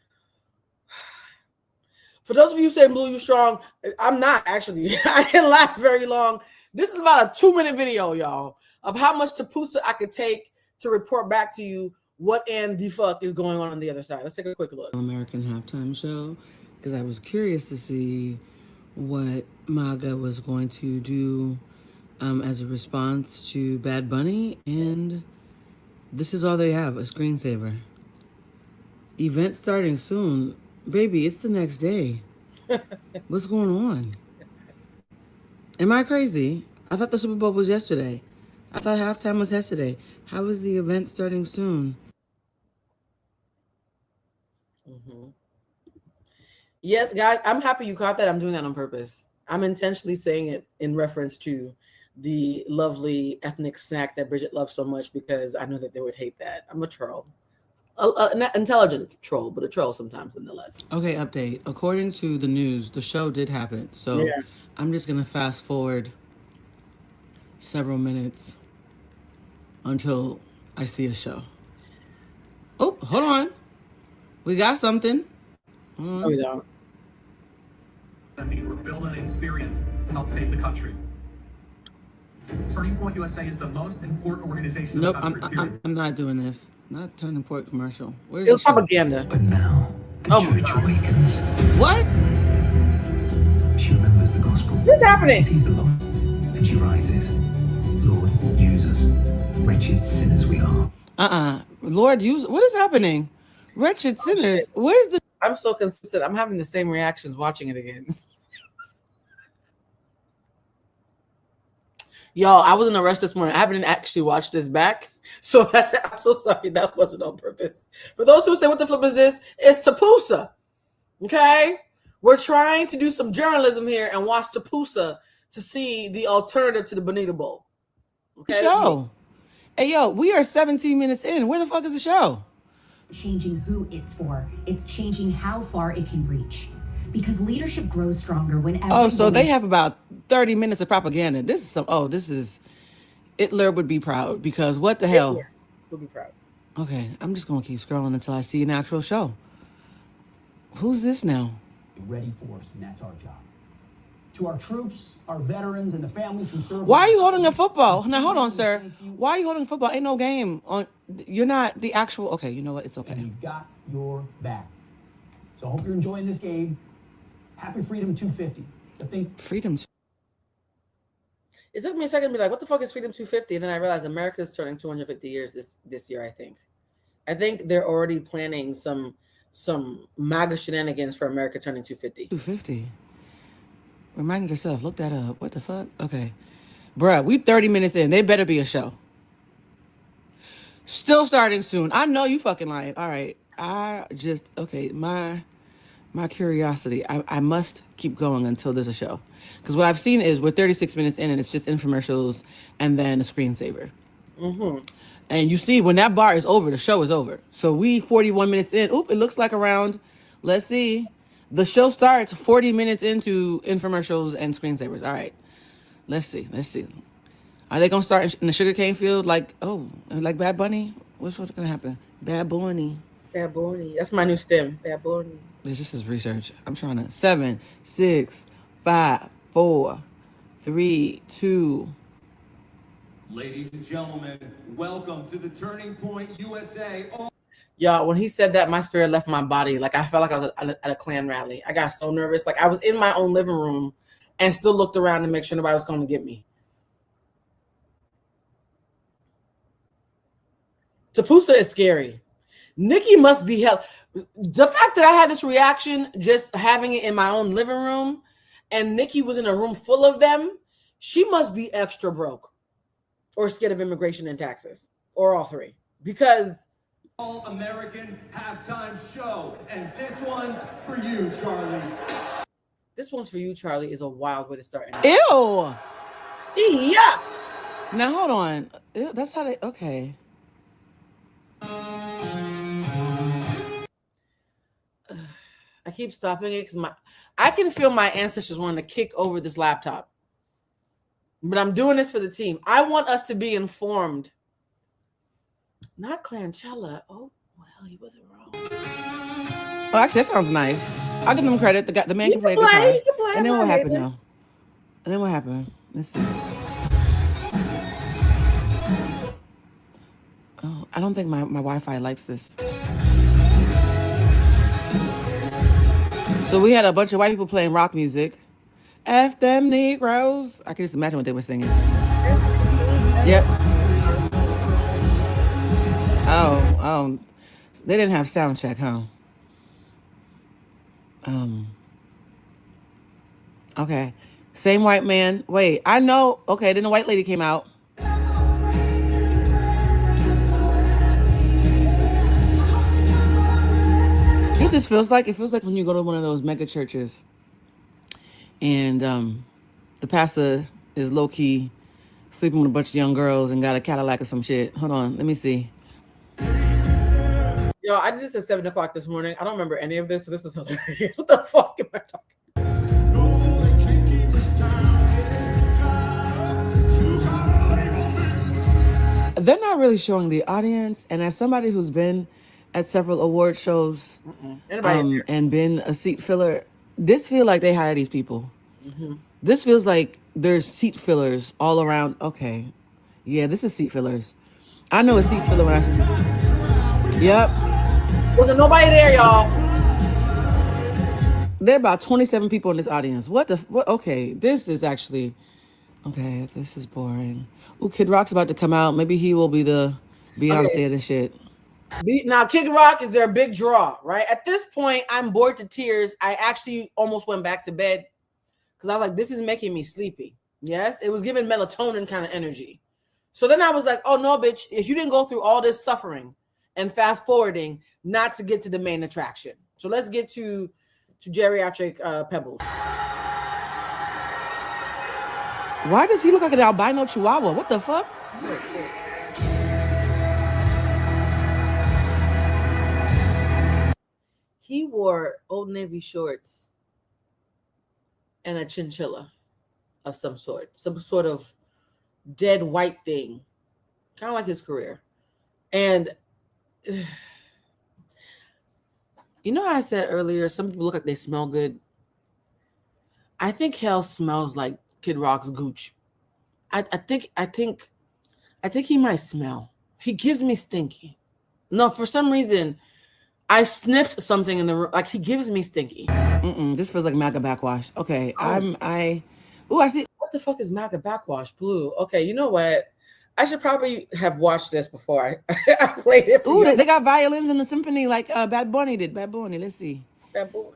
For those of you saying, Blue, you strong, I'm not actually. I didn't last very long. This is about a 2-minute video, y'all, of how much Tapusa I could take to report back to you what and the fuck is going on the other side. Let's take a quick look. American halftime show, because I was curious to see what MAGA was going to do as a response to Bad Bunny, and this is all they have, a screensaver. Event starting soon. Baby, it's the next day. What's going on? Am I crazy? I thought the Super Bowl was yesterday. I thought halftime was yesterday. How is the event starting soon? Yeah, guys, I'm happy you caught that. I'm doing that on purpose. I'm intentionally saying it in reference to the lovely ethnic snack that Bridget loves so much, because I know that they would hate that. I'm a troll. An intelligent troll, but a troll sometimes nonetheless. Okay, update. According to the news, the show did happen. So yeah. I'm just going to fast forward several minutes until I see a show. Oh, hold on. We got something. Hold on. No, we don't. I mean, we're building an experience to help save the country. Turning Point USA is the most important organization in the country. I'm not doing this. Not Turning Point commercial. Where's it was propaganda. But now, the church awakens. What? She remembers the gospel. What's happening? Sees the Lord, and she rises. Lord, use us. Wretched sinners we are. Lord, use. What is happening? Wretched sinners. Where's the? I'm so consistent. I'm having the same reactions watching it again. Y'all, I was in a rush this morning. I haven't actually watched this back. So I'm so sorry. That wasn't on purpose. For those who say, what the flip is this? It's Tapusa. Okay? We're trying to do some journalism here and watch Tapusa to see the alternative to the Bonita Bowl. Okay? Show. Hey, yo, we are 17 minutes in. Where the fuck is the show? Changing who it's for. It's changing how far it can reach. Because leadership grows stronger when Oh, so they have about 30 minutes of propaganda. This is Hitler would be proud, because what the hell? Hitler would be proud. Okay, I'm just going to keep scrolling until I see an actual show. Who's this now? Ready for us, and that's our job. To our troops, our veterans, and the families who serve. Why are you holding a football? Now, hold on, sir. Why are you holding a football? Ain't no game on. You're not the actual. Okay, you know what? It's okay. And we've got your back. So I hope you're enjoying this game. Happy Freedom 250. I think Freedom. It took me a second to be like, what the fuck is Freedom 250? And then I realized America is turning 250 years this year, I think. I think they're already planning some MAGA shenanigans for America turning 250. 250? Remind yourself, look that up. What the fuck? Okay. Bruh, we 30 minutes in. They better be a show. Still starting soon. I know you fucking lying. All right. Okay, my curiosity. I must keep going until there's a show. Because what I've seen is we're 36 minutes in and it's just infomercials and then a screensaver. Mm-hmm. And you see when that bar is over, the show is over. So we 41 minutes in. Oop, it looks like around, let's see. The show starts 40 minutes into infomercials and screensavers. All right. Let's see. Are they going to start in the sugarcane field like Bad Bunny? What's going to happen? Bad Bunny. Bad Bunny. That's my new stem. Bad Bunny. This just is research. I'm trying to 7, 6, 5, 4, 3, 2. Ladies and gentlemen, welcome to the Turning Point USA. Y'all, when he said that, my spirit left my body. Like, I felt like I was at a Klan rally. I got so nervous. Like, I was in my own living room and still looked around to make sure nobody was coming to get me. Tapusa is scary. Nikki must be held. The fact that I had this reaction just having it in my own living room and Nikki was in a room full of them, she must be extra broke or scared of immigration and taxes or all three. Because All-American halftime show. And this one's for you, Charlie. This one's for you, Charlie, is a wild way to start. Ew. Yeah. Now, hold on. Ew, that's how they, okay. I keep stopping it because I can feel my ancestors wanting to kick over this laptop. But I'm doing this for the team. I want us to be informed. Not Clanchella. Oh, well, he wasn't wrong. Oh, actually, that sounds nice. I'll give them credit. The man can play guitar. And then what happened now? And then what happened? Let's see. Oh, I don't think my Wi-Fi likes this. So we had a bunch of white people playing rock music. F them Negroes. I can just imagine what they were singing. Yep. Oh. They didn't have sound check, huh? Okay. Same white man. Wait, I know. Okay, then the white lady came out. You know what this feels like? It feels like when you go to one of those mega churches and the pastor is low-key sleeping with a bunch of young girls and got a Cadillac or some shit. Hold on, let me see. Yo, I did this at 7 o'clock this morning. I don't remember any of this, so this is hilarious. What the fuck am I talking? They're not really showing the audience, and as somebody who's been at several award shows and been a seat filler, this feels like they hire these people. Mm-hmm. This feels like there's seat fillers all around. Okay, yeah, this is seat fillers. I know a seat filler when I see. Yep. Wasn't nobody there, y'all. There are about 27 people in this audience. What? Okay, this is actually. Okay, this is boring. Ooh, Kid Rock's about to come out. Maybe he will be the Beyonce of this shit. Now, Kid Rock is their big draw, right? At this point, I'm bored to tears. I actually almost went back to bed because I was like, this is making me sleepy. Yes, it was giving melatonin kind of energy. So then I was like, oh, no, bitch, if you didn't go through all this suffering and fast forwarding not to get to the main attraction. So let's get to geriatric Pebbles. Why does he look like an albino chihuahua? What the fuck? He wore Old Navy shorts and a chinchilla of some sort of dead white thing, kind of like his career. And you know how I said earlier, some people look like they smell good. I think hell smells like Kid Rock's gooch. I think he might smell. He gives me stinky. No, for some reason, I sniffed something in the room. Like he gives me stinky. This feels like MAGA backwash. Okay, I see. What the fuck is MAGA backwash? Blue. Okay, you know what? I should probably have watched this before I played it. Ooh, they got violins in the symphony like Bad Bunny did. Bad Bunny. Let's see. Bad Bunny.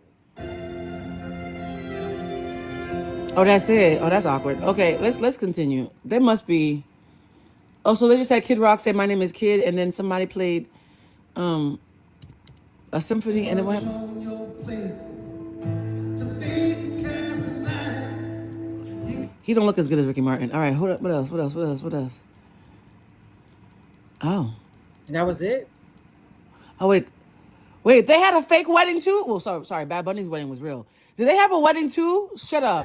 Oh, that's it. Oh, that's awkward. Okay, let's continue. There must be. Oh, so they just had Kid Rock say, "My name is Kid," and then somebody played a symphony, and then what happened? He don't look as good as Ricky Martin. All right, hold up. What else? What else? What else? What else? Oh. And that was it? Oh, wait. Wait, they had a fake wedding too? Well, sorry. Bad Bunny's wedding was real. Did they have a wedding too? Shut up.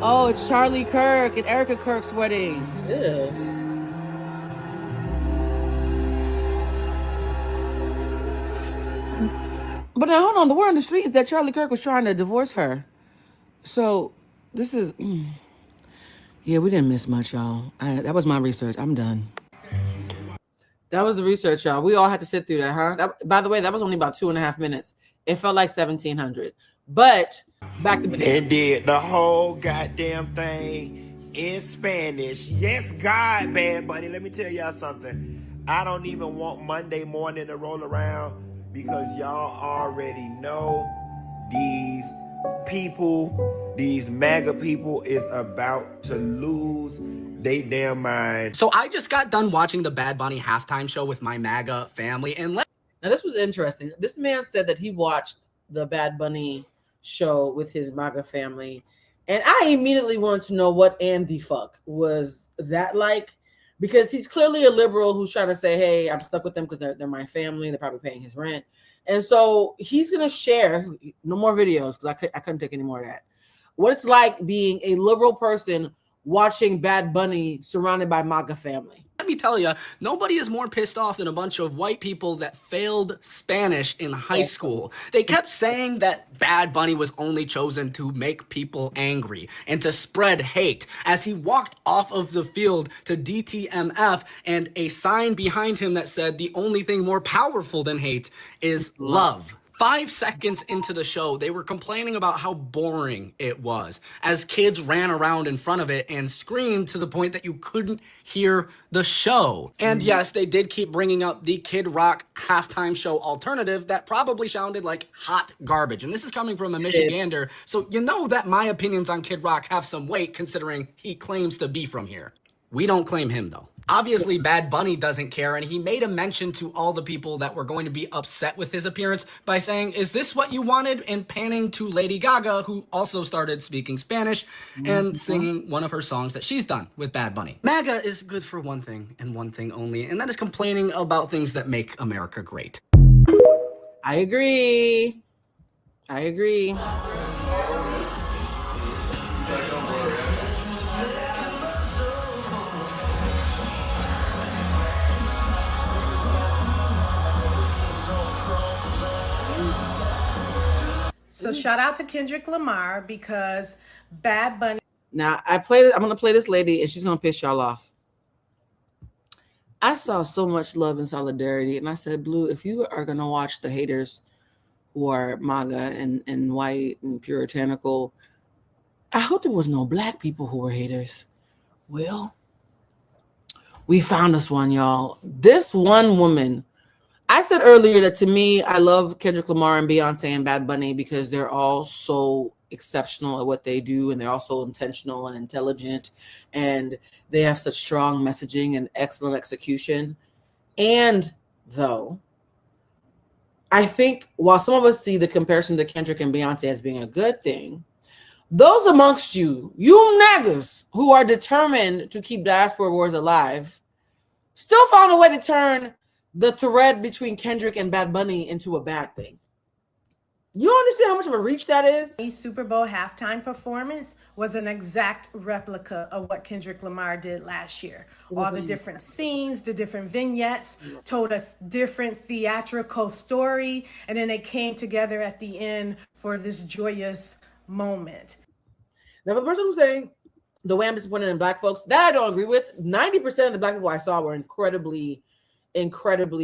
Oh, it's Charlie Kirk and Erica Kirk's wedding. Ew. But now, hold on. The word on the street is that Charlie Kirk was trying to divorce her. So, this is... Yeah, we didn't miss much, y'all. That was my research. I'm done. That was the research, y'all. We all had to sit through that, huh? By the way, that was only about 2.5 minutes. It felt like 1700. But back to They did the whole goddamn thing in Spanish. Yes, God, Bad Bunny. Let me tell y'all something. I don't even want Monday morning to roll around because y'all already know these people, these MAGA people is about to lose they damn mind. So I just got done watching the Bad Bunny halftime show with my MAGA family, and Now, this was interesting. This man said that he watched the Bad Bunny show with his MAGA family, and I immediately wanted to know what Andy fuck was that like, because he's clearly a liberal who's trying to say, hey, I'm stuck with them because they're my family. They're probably paying his rent. And so he's going to share, no more videos because I couldn't take any more of that, what it's like being a liberal person watching Bad Bunny surrounded by MAGA family. let me tell you, nobody is more pissed off than a bunch of white people that failed Spanish in high school. They kept saying that Bad Bunny was only chosen to make people angry and to spread hate as he walked off of the field to DTMF and a sign behind him that said the only thing more powerful than hate is love. 5 seconds into the show, they were complaining about how boring it was as kids ran around in front of it and screamed to the point that you couldn't hear the show. And yes, they did keep bringing up the Kid Rock halftime show alternative that probably sounded like hot garbage. And this is coming from a Michigander, so you know that my opinions on Kid Rock have some weight considering he claims to be from here. We don't claim him though. Obviously, Bad Bunny doesn't care, and he made a mention to all the people that were going to be upset with his appearance by saying, "Is this what you wanted?" and panning to Lady Gaga, who also started speaking Spanish and singing one of her songs that she's done with Bad Bunny. MAGA is good for one thing and one thing only, and that is complaining about things that make America great. I agree. I agree. So shout out to Kendrick Lamar because Bad Bunny. Now I'm gonna play this lady and she's gonna piss y'all off. I saw so much love and solidarity, and I said, Blue, if you are gonna watch the haters who are MAGA and white and puritanical, I hope there was no black people who were haters. Well, we found us one, y'all. This one woman. I said earlier that to me, I love Kendrick Lamar and Beyonce and Bad Bunny because they're all so exceptional at what they do, and they're also intentional and intelligent, and they have such strong messaging and excellent execution. And though, I think while some of us see the comparison to Kendrick and Beyonce as being a good thing, those amongst you niggas who are determined to keep diaspora wars alive, still found a way to turn the thread between Kendrick and Bad Bunny into a bad thing. You understand how much of a reach that is? The Super Bowl halftime performance was an exact replica of what Kendrick Lamar did last year. All the different scenes, the different vignettes, told a different theatrical story, and then they came together at the end for this joyous moment. Now, the person who's saying the way I'm disappointed in black folks, that I don't agree with. 90% of the black people I saw were incredibly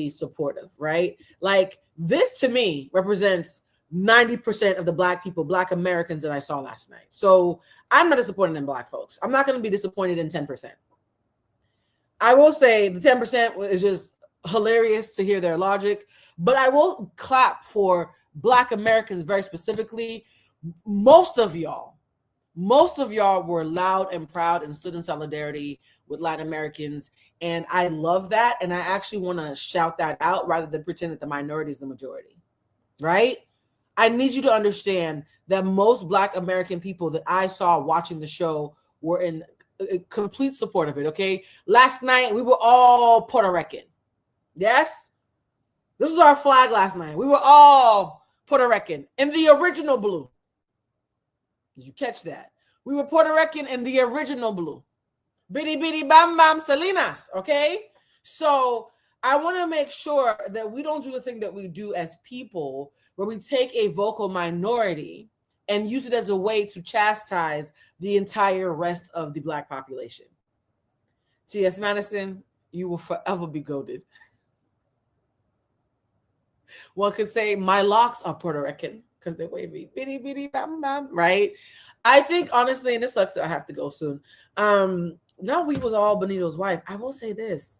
supportive, right? Like, this to me represents 90% of the black people, black Americans that I saw last night. So I'm not disappointed in black folks. I'm not going to be disappointed in 10%. I will say the 10% is just hilarious to hear their logic, but I will clap for black Americans very specifically. Most of y'all most of y'all were loud and proud and stood in solidarity with Latin Americans. And I love that. And I actually want to shout that out rather than pretend that the minority is the majority, right? I need you to understand that most Black American people that I saw watching the show were in complete support of it, okay? Last night, we were all Puerto Rican. Yes? This was our flag last night. We were all Puerto Rican in the original blue. Did you catch that? We were Puerto Rican in the original blue. Bitty bitty bam bam Salinas, okay? So I want to make sure that we don't do the thing that we do as people where we take a vocal minority and use it as a way to chastise the entire rest of the Black population. T.S. Madison, you will forever be goated. One could say my locks are Puerto Rican because they're wavy. Bitty bitty bam bam, right? I think honestly, and this sucks that I have to go soon. Now we was all Benito's wife. I will say this.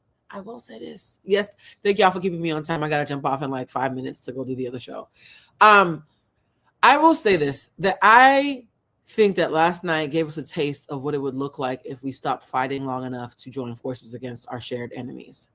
Yes, thank y'all for keeping me on time. I gotta jump off in like 5 minutes to go do the other show. I will say this, that I think that last night gave us a taste of what it would look like if we stopped fighting long enough to join forces against our shared enemies.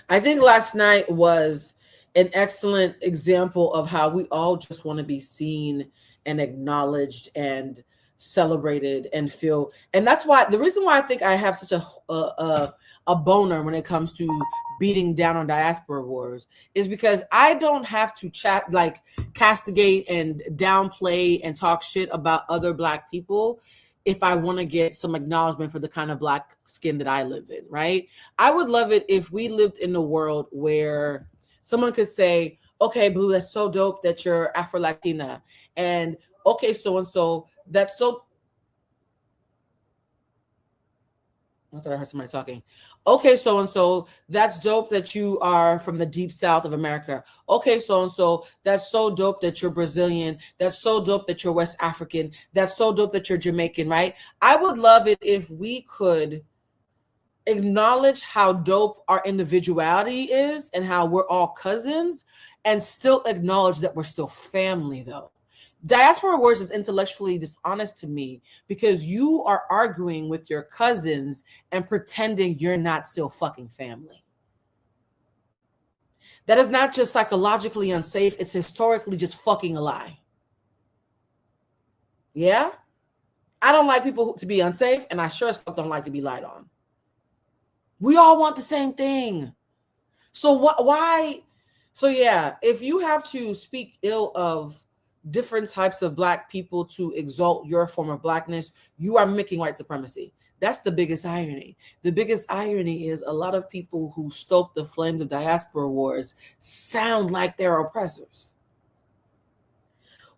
I think last night was an excellent example of how we all just want to be seen and acknowledged and celebrated and feel. And that's why the reason why I think I have such a boner when it comes to beating down on diaspora wars is because I don't have to castigate and downplay and talk shit about other Black people if I want to get some acknowledgement for the kind of Black skin that I live in, right? I would love it if we lived in a world where someone could say, okay, Blue, that's so dope that you're Afro-Latina. And okay, so-and-so, that's so... I thought I heard somebody talking. Okay, so-and-so, that's dope that you are from the deep south of America. Okay, so-and-so, that's so dope that you're Brazilian. That's so dope that you're West African. That's so dope that you're Jamaican, right? I would love it if we could acknowledge how dope our individuality is and how we're all cousins and still acknowledge that we're still family, though. Diaspora wars is intellectually dishonest to me because you are arguing with your cousins and pretending you're not still fucking family. That is not just psychologically unsafe, it's historically just fucking a lie. Yeah? I don't like people to be unsafe, and I sure as fuck don't like to be lied on. We all want the same thing. So why? So yeah, if you have to speak ill of different types of Black people to exalt your form of Blackness, you are mimicking white supremacy. That's the biggest irony. The biggest irony is a lot of people who stoke the flames of diaspora wars sound like they're oppressors.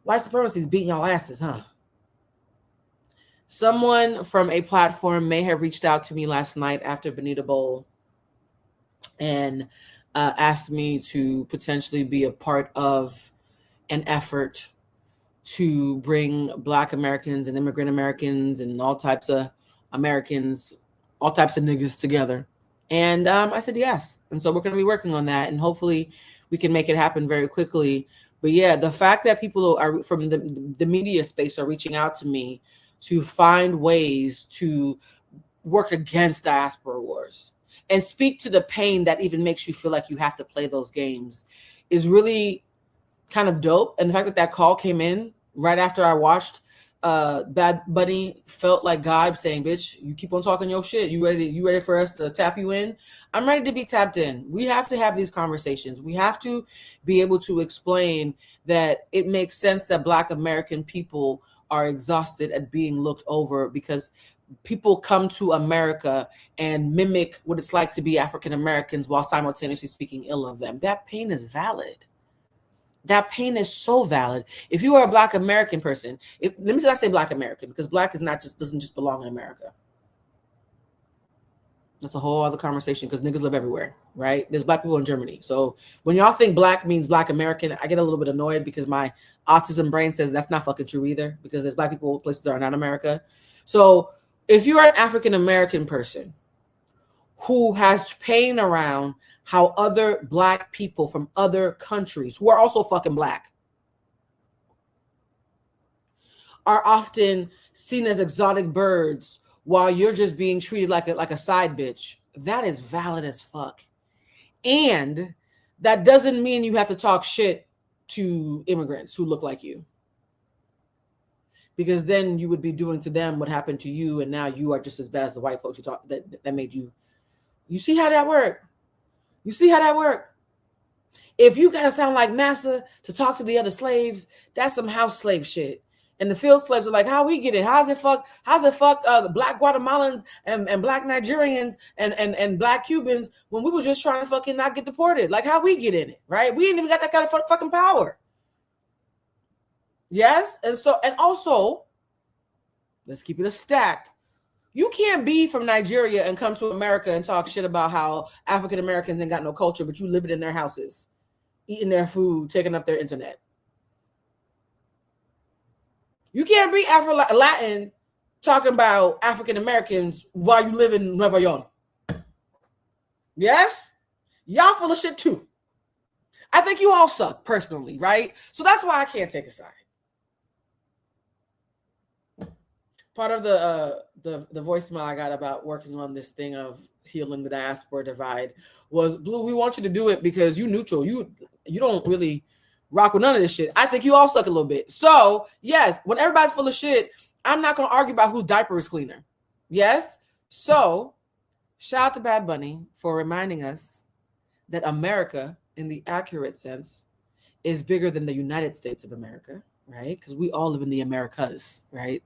White supremacy is beating y'all asses, huh? Someone from a platform may have reached out to me last night after Bonita Bowl and asked me to potentially be a part of an effort to bring Black Americans and immigrant Americans and all types of Americans, all types of niggas together. And I said yes. And so we're going to be working on that. And hopefully we can make it happen very quickly. But yeah, the fact that people are from the media space are reaching out to me to find ways to work against diaspora wars and speak to the pain that even makes you feel like you have to play those games is really kind of dope. And the fact that that call came in right after I watched Bad Bunny felt like God saying, bitch, you keep on talking your shit. You ready for us to tap you in? I'm ready to be tapped in. We have to have these conversations. We have to be able to explain that it makes sense that Black American people are exhausted at being looked over because people come to America and mimic what it's like to be African Americans while simultaneously speaking ill of them. That pain is valid. That pain is so valid. If you are a Black American person, let me just say Black American because Black is doesn't just belong in America. That's a whole other conversation because niggas live everywhere, right? There's Black people in Germany. So when y'all think Black means Black American, I get a little bit annoyed because my autism brain says that's not fucking true either because there's Black people in places that are not America. So if you are an African American person who has pain around how other Black people from other countries who are also fucking Black are often seen as exotic birds while you're just being treated like a side bitch. That is valid as fuck. And that doesn't mean you have to talk shit to immigrants who look like you. Because then you would be doing to them what happened to you, and now you are just as bad as the white folks that made you. You see how that work? You see how that work? If you gotta sound like Massa to talk to the other slaves, that's some house slave shit. And the field slaves are like, how we get it? How's it fuck black Guatemalans and black Nigerians and black Cubans when we were just trying to fucking not get deported? Like, how we get in it, right? We ain't even got that kind of fucking power. Yes, and also, let's keep it a stack. You can't be from Nigeria and come to America and talk shit about how African Americans ain't got no culture, but you live it in their houses, eating their food, taking up their internet. You can't be Afro-Latin talking about African Americans while you live in Nueva York. Yes? Y'all full of shit too. I think you all suck personally, right? So that's why I can't take a side. Part of the voicemail I got about working on this thing of healing the diaspora divide was, Blue, we want you to do it because you neutral. You don't really rock with none of this shit. I think you all suck a little bit. So yes, when everybody's full of shit, I'm not going to argue about whose diaper is cleaner. Yes? So shout out to Bad Bunny for reminding us that America, in the accurate sense, is bigger than the United States of America, right? Because we all live in the Americas, right?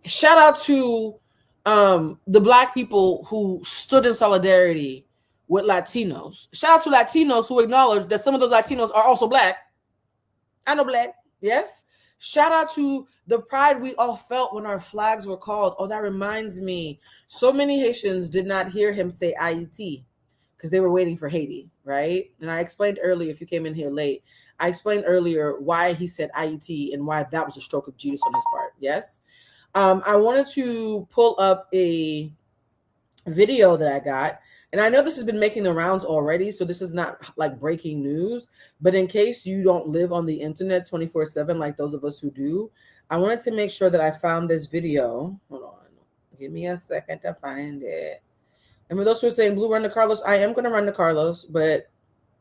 Shout out to the Black people who stood in solidarity with Latinos. Shout out to Latinos who acknowledge that some of those Latinos are also Black. I know Black, yes. Shout out to the pride we all felt when our flags were called. Oh, that reminds me. So many Haitians did not hear him say Haiti because they were waiting for Haiti, right? And I explained earlier, if you came in here late, I explained earlier why he said Haiti and why that was a stroke of genius on his part, yes? I wanted to pull up a video that I got, and I know this has been making the rounds already, so this is not like breaking news, but in case you don't live on the internet 24/7 like those of us who do, I wanted to make sure that I found this video. Hold on, give me a second to find it. And for those who are saying, Blue, run to Carlos, I am going to run to Carlos, but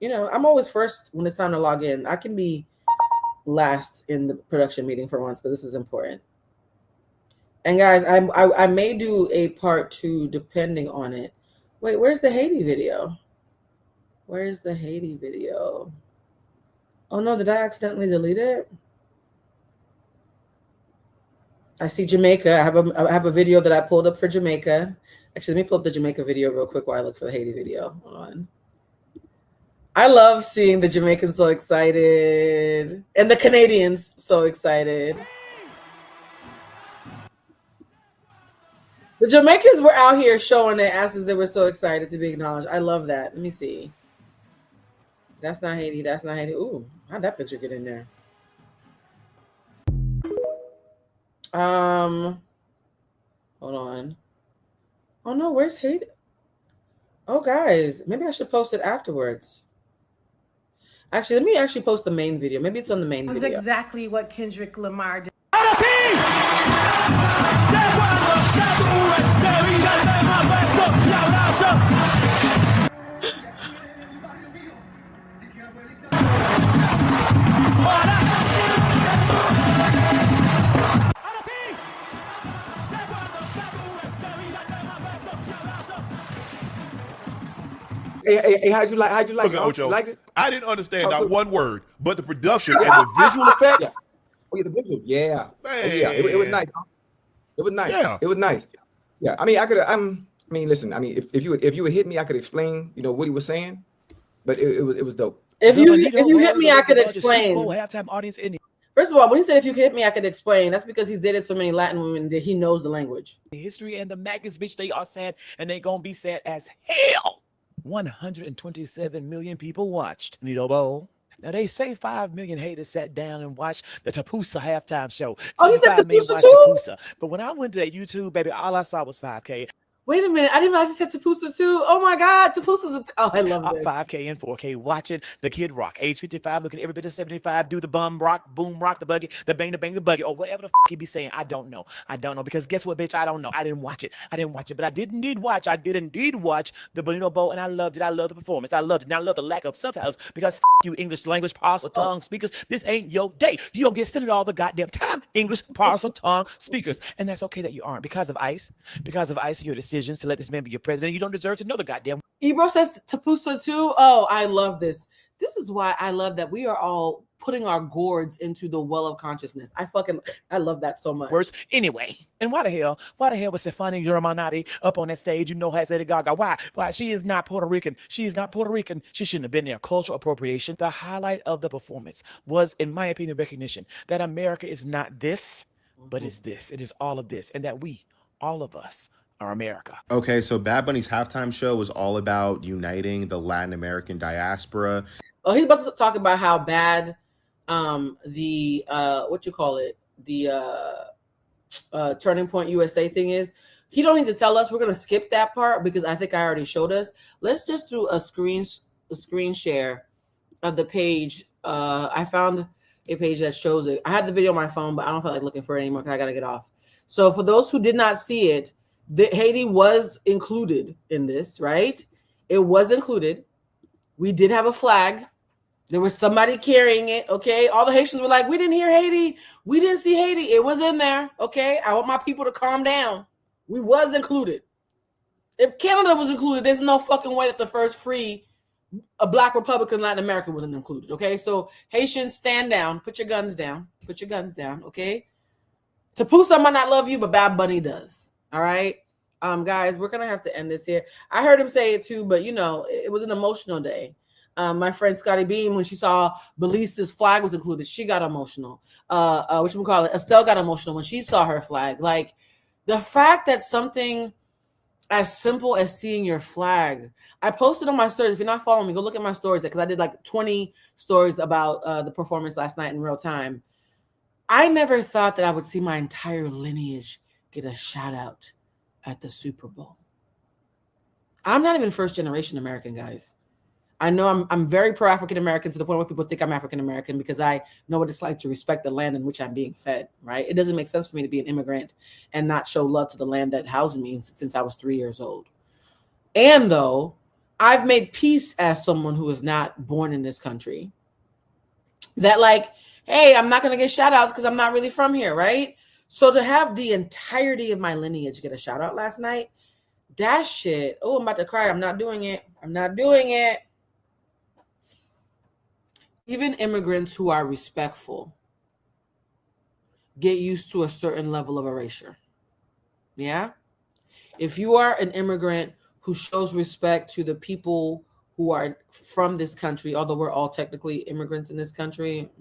you know, I'm always first when it's time to log in. I can be last in the production meeting for once, because this is important. And guys, I may do a part 2 depending on it. Wait, where's the Haiti video? Where's the Haiti video? Oh no, did I accidentally delete it? I see Jamaica. I have a video that I pulled up for Jamaica. Actually, let me pull up the Jamaica video real quick while I look for the Haiti video. Hold on. I love seeing the Jamaicans so excited and the Canadians so excited. The Jamaicans were out here showing their asses. They were so excited to be acknowledged. I love that. Let me see. That's not Haiti. That's not Haiti. Ooh, how'd that picture get in there? Hold on. Oh no, where's Haiti? Oh guys, maybe I should post it afterwards. Actually, let me actually post the main video. Maybe it's on the main video. That's exactly what Kendrick Lamar did. Hey, how'd you like Look it? at Ocho. You liked it? I didn't understand Oh, not so- one word, but the production and the visual effects. Oh yeah, the visual. Yeah. Oh, Man. yeah. It was nice. It was nice. Yeah. It was nice. Yeah. I mean, I mean, listen. I mean, if you would hit me, I could explain. You know what he was saying, but it was dope. If you hit me, I could explain. Halftime audience in First of all, when he said if you could hit me, I could explain. That's because he's dated so many Latin women that he knows the language. the history and the maggots, bitch, they are sad and they gonna be sad as hell. 127 million people watched Nito Bowl. Now they say 5 million haters sat down and watched the Tapusa halftime show. Oh, you said 25 million Tapusa watched too? Tapusa. But when I went to YouTube, baby, all I saw was 5K. Wait a minute. I didn't realize it said Tapusa too. Oh my God. Tapusa's I love this. 5K and 4K watching the Kid Rock. Age 55, looking every bit of 75. Do the bum rock, boom rock the buggy, the bang the buggy, or whatever the he be saying. I don't know. Because guess what, bitch? I don't know. I didn't watch it. But I did indeed watch the Bonito Bowl, and I loved it. I love the performance. I loved it. And I love the lack of subtitles because you English language parser tongue speakers. This ain't your day. You don't get sent it all the goddamn time. English parser tongue speakers. And that's okay that you aren't. Because of ICE, your decisions to let this man be your president, you don't deserve to know the goddamn. Ebro says Tapusa too. Oh, I love this. This is why I love that we are all putting our gourds into the well of consciousness. I love that so much. Worse anyway. And why the hell was Stefani Germanotti up on that stage? You know, has Lady Gaga. Why? She is not Puerto Rican. She shouldn't have been there. Cultural appropriation. The highlight of the performance was, in my opinion, recognition that America is not this, but it's this. It is all of this. And that we, all of us, are America. Okay, so Bad Bunny's halftime show was all about uniting the Latin American diaspora. Oh, he's about to talk about how bad the Turning Point USA thing is. He don't need to tell us. We're gonna skip that part because I think I already showed us. Let's just do a screen share of the page. I found a page that shows it. I had the video on my phone, but I don't feel like looking for it anymore because I gotta get off. So for those who did not see it, Haiti was included in this, right? It was included. We did have a flag. There was somebody carrying it, okay? All the Haitians were like, we didn't hear Haiti. We didn't see Haiti. It was in there, okay? I want my people to calm down. We was included. If Canada was included, there's no fucking way that the first free Black Republic in Latin America wasn't included, okay? So Haitians, stand down. Put your guns down. Put your guns down, okay? Tapusa might not love you, but Bad Bunny does. All right, guys, we're gonna have to end this here. I heard him say it too, but you know, it was an emotional day. My friend Scotty Beam, when she saw Belize's flag was included, she got emotional. Estelle got emotional when she saw her flag. Like the fact that something as simple as seeing your flag. I posted on my stories. If you're not following me, go look at my stories because I did like 20 stories about the performance last night in real time. I never thought that I would see my entire lineage get a shout out at the Super Bowl. I'm not even first generation American, guys. I know I'm very pro-African American to the point where people think I'm African American because I know what it's like to respect the land in which I'm being fed, right? It doesn't make sense for me to be an immigrant and not show love to the land that housed me since I was 3 years old. And though I've made peace as someone who is not born in this country, that like, hey, I'm not going to get shout outs because I'm not really from here, right? So to have the entirety of my lineage get a shout out last night, that shit, oh, I'm about to cry. I'm not doing it. I'm not doing it. Even immigrants who are respectful get used to a certain level of erasure. Yeah? If you are an immigrant who shows respect to the people who are from this country, although we're all technically immigrants in this country,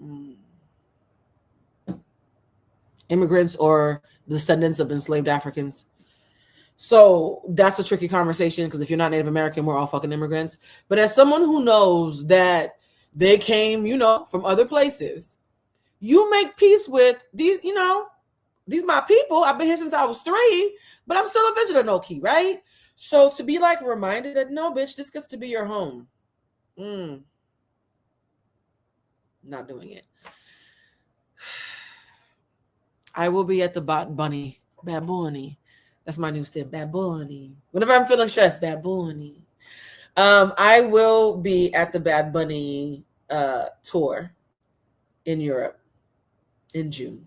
immigrants or descendants of enslaved Africans. So that's a tricky conversation because if you're not Native American, we're all fucking immigrants. But as someone who knows that they came, you know, from other places, you make peace with these, you know, these my people. I've been here since I was 3, but I'm still a visitor, no key, right? So to be like reminded that no, bitch, this gets to be your home. Not doing it. I will be at the Bad Bunny. That's my new step, Bad Bunny. Whenever I'm feeling stressed, Bad Bunny. I will be at the Bad Bunny tour in Europe in June.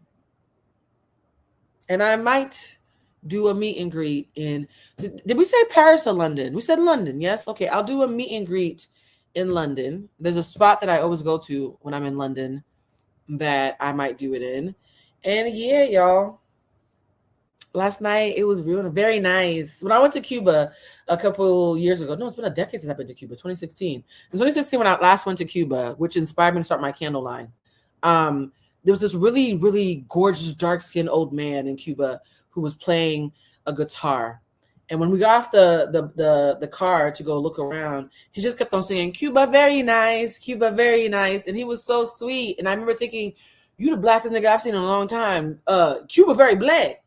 And I might do a meet and greet in, did we say Paris or London? We said London, yes? Okay, I'll do a meet and greet in London. There's a spot that I always go to when I'm in London that I might do it in. And yeah, y'all, last night it was very nice. When I went to Cuba a couple years ago, no, it's been a decade since I've been to Cuba, 2016. In 2016, when I last went to Cuba, which inspired me to start my candle line, there was this really, really gorgeous, dark-skinned old man in Cuba who was playing a guitar. And when we got off the car to go look around, he just kept on singing, Cuba, very nice, Cuba, very nice. And he was so sweet. And I remember thinking, you the blackest nigga I've seen in a long time. Cuba, very black.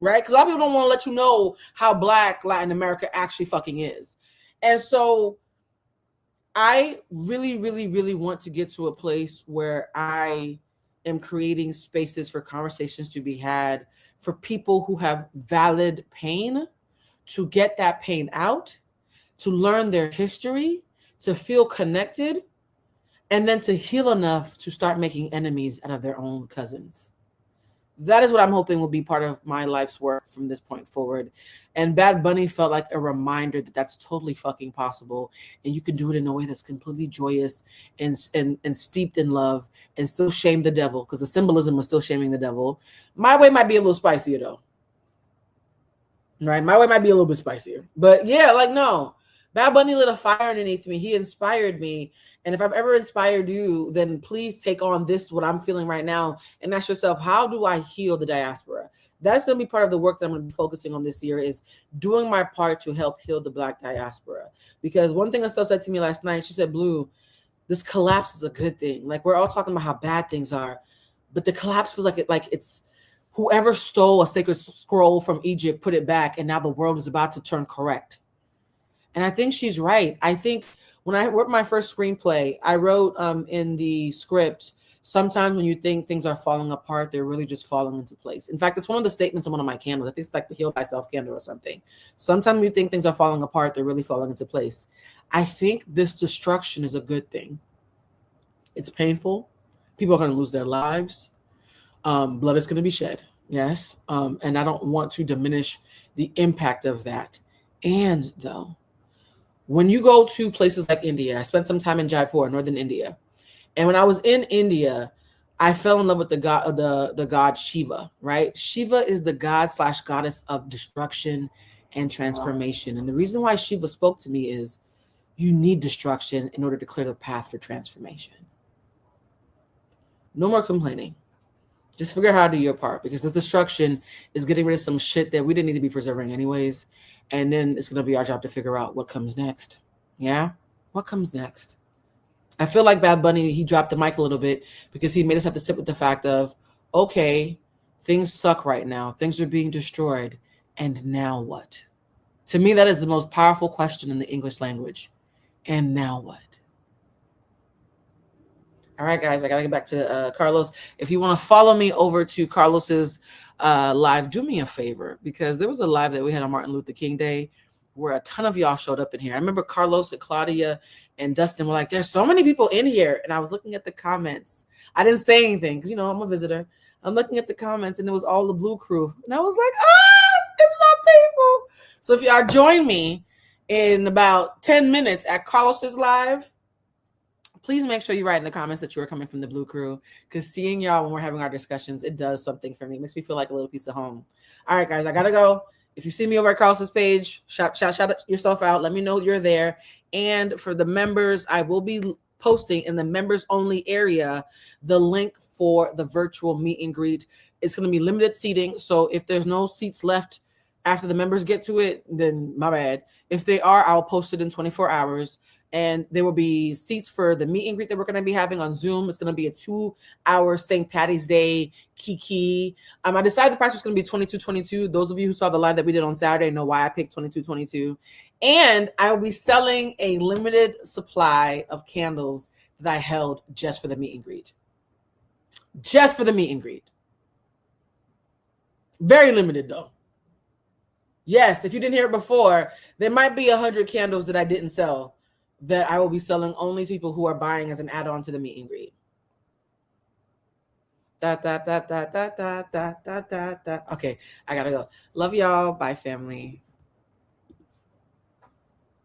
right? Because a lot of people don't want to let you know how Black Latin America actually fucking is. And so I really, really, really want to get to a place where I am creating spaces for conversations to be had for people who have valid pain, to get that pain out, to learn their history, to feel connected, and then to heal enough to start making enemies out of their own cousins. That is what I'm hoping will be part of my life's work from this point forward. And Bad Bunny felt like a reminder that that's totally fucking possible. And you can do it in a way that's completely joyous and steeped in love and still shame the devil, because the symbolism was still shaming the devil. My way might be a little spicier though. Right? My way might be a little bit spicier. But yeah, like no. Bad Bunny lit a fire underneath me. He inspired me. And if I've ever inspired you, then please take on this, what I'm feeling right now, and ask yourself, how do I heal the diaspora? That's going to be part of the work that I'm going to be focusing on this year, is doing my part to help heal the Black diaspora. Because one thing Estelle said to me last night, she said, Blue, this collapse is a good thing. Like, we're all talking about how bad things are, but the collapse feels like it's whoever stole a sacred scroll from Egypt, put it back, and now the world is about to turn correct. And I think she's right. I think when I wrote my first screenplay, I wrote in the script, sometimes when you think things are falling apart, they're really just falling into place. In fact, it's one of the statements on one of my candles. I think it's like the Heal Thyself candle or something. Sometimes when you think things are falling apart, they're really falling into place. I think this destruction is a good thing. It's painful. People are going to lose their lives. Blood is going to be shed. Yes. And I don't want to diminish the impact of that. And though, when you go to places like India, I spent some time in Jaipur, northern India. And when I was in India, I fell in love with the god Shiva, right? Shiva is the god/goddess of destruction and transformation. And the reason why Shiva spoke to me is you need destruction in order to clear the path for transformation. No more complaining. Just figure out how to do your part, because the destruction is getting rid of some shit that we didn't need to be preserving anyways. And then it's going to be our job to figure out what comes next. Yeah? What comes next? I feel like Bad Bunny, he dropped the mic a little bit because he made us have to sit with the fact of, okay, things suck right now. Things are being destroyed. And now what? To me, that is the most powerful question in the English language. And now what? All right, guys, I got to get back to Carlos. If you want to follow me over to Carlos's live, do me a favor, because there was a live that we had on Martin Luther King Day where a ton of y'all showed up in here. I remember Carlos and Claudia and Dustin were like, there's so many people in here. And I was looking at the comments. I didn't say anything because, you know, I'm a visitor. I'm looking at the comments and it was all the Blue crew. And I was like, it's my people. So if y'all join me in about 10 minutes at Carlos's live, please make sure you write in the comments that you are coming from the Blue crew, because seeing y'all when we're having our discussions, it does something for me. It makes me feel like a little piece of home. All right, guys, I got to go. If you see me over at Carlos's page, shout yourself out. Let me know you're there. And for the members, I will be posting in the members only area the link for the virtual meet and greet. It's going to be limited seating. So if there's no seats left after the members get to it, then my bad. If they are, I'll post it in 24 hours. And there will be seats for the meet and greet that we're going to be having on Zoom. It's going to be a 2-hour St. Patty's Day kiki. I decided the price was going to be $22.22. Those of you who saw the live that we did on Saturday know why I picked $22.22. And I will be selling a limited supply of candles that I held just for the meet and greet. Just for the meet and greet. Very limited though. Yes, if you didn't hear it before, there might be 100 candles that I didn't sell that I will be selling only to people who are buying as an add-on to the meet and greet. Okay, I gotta go. Love y'all. Bye, family.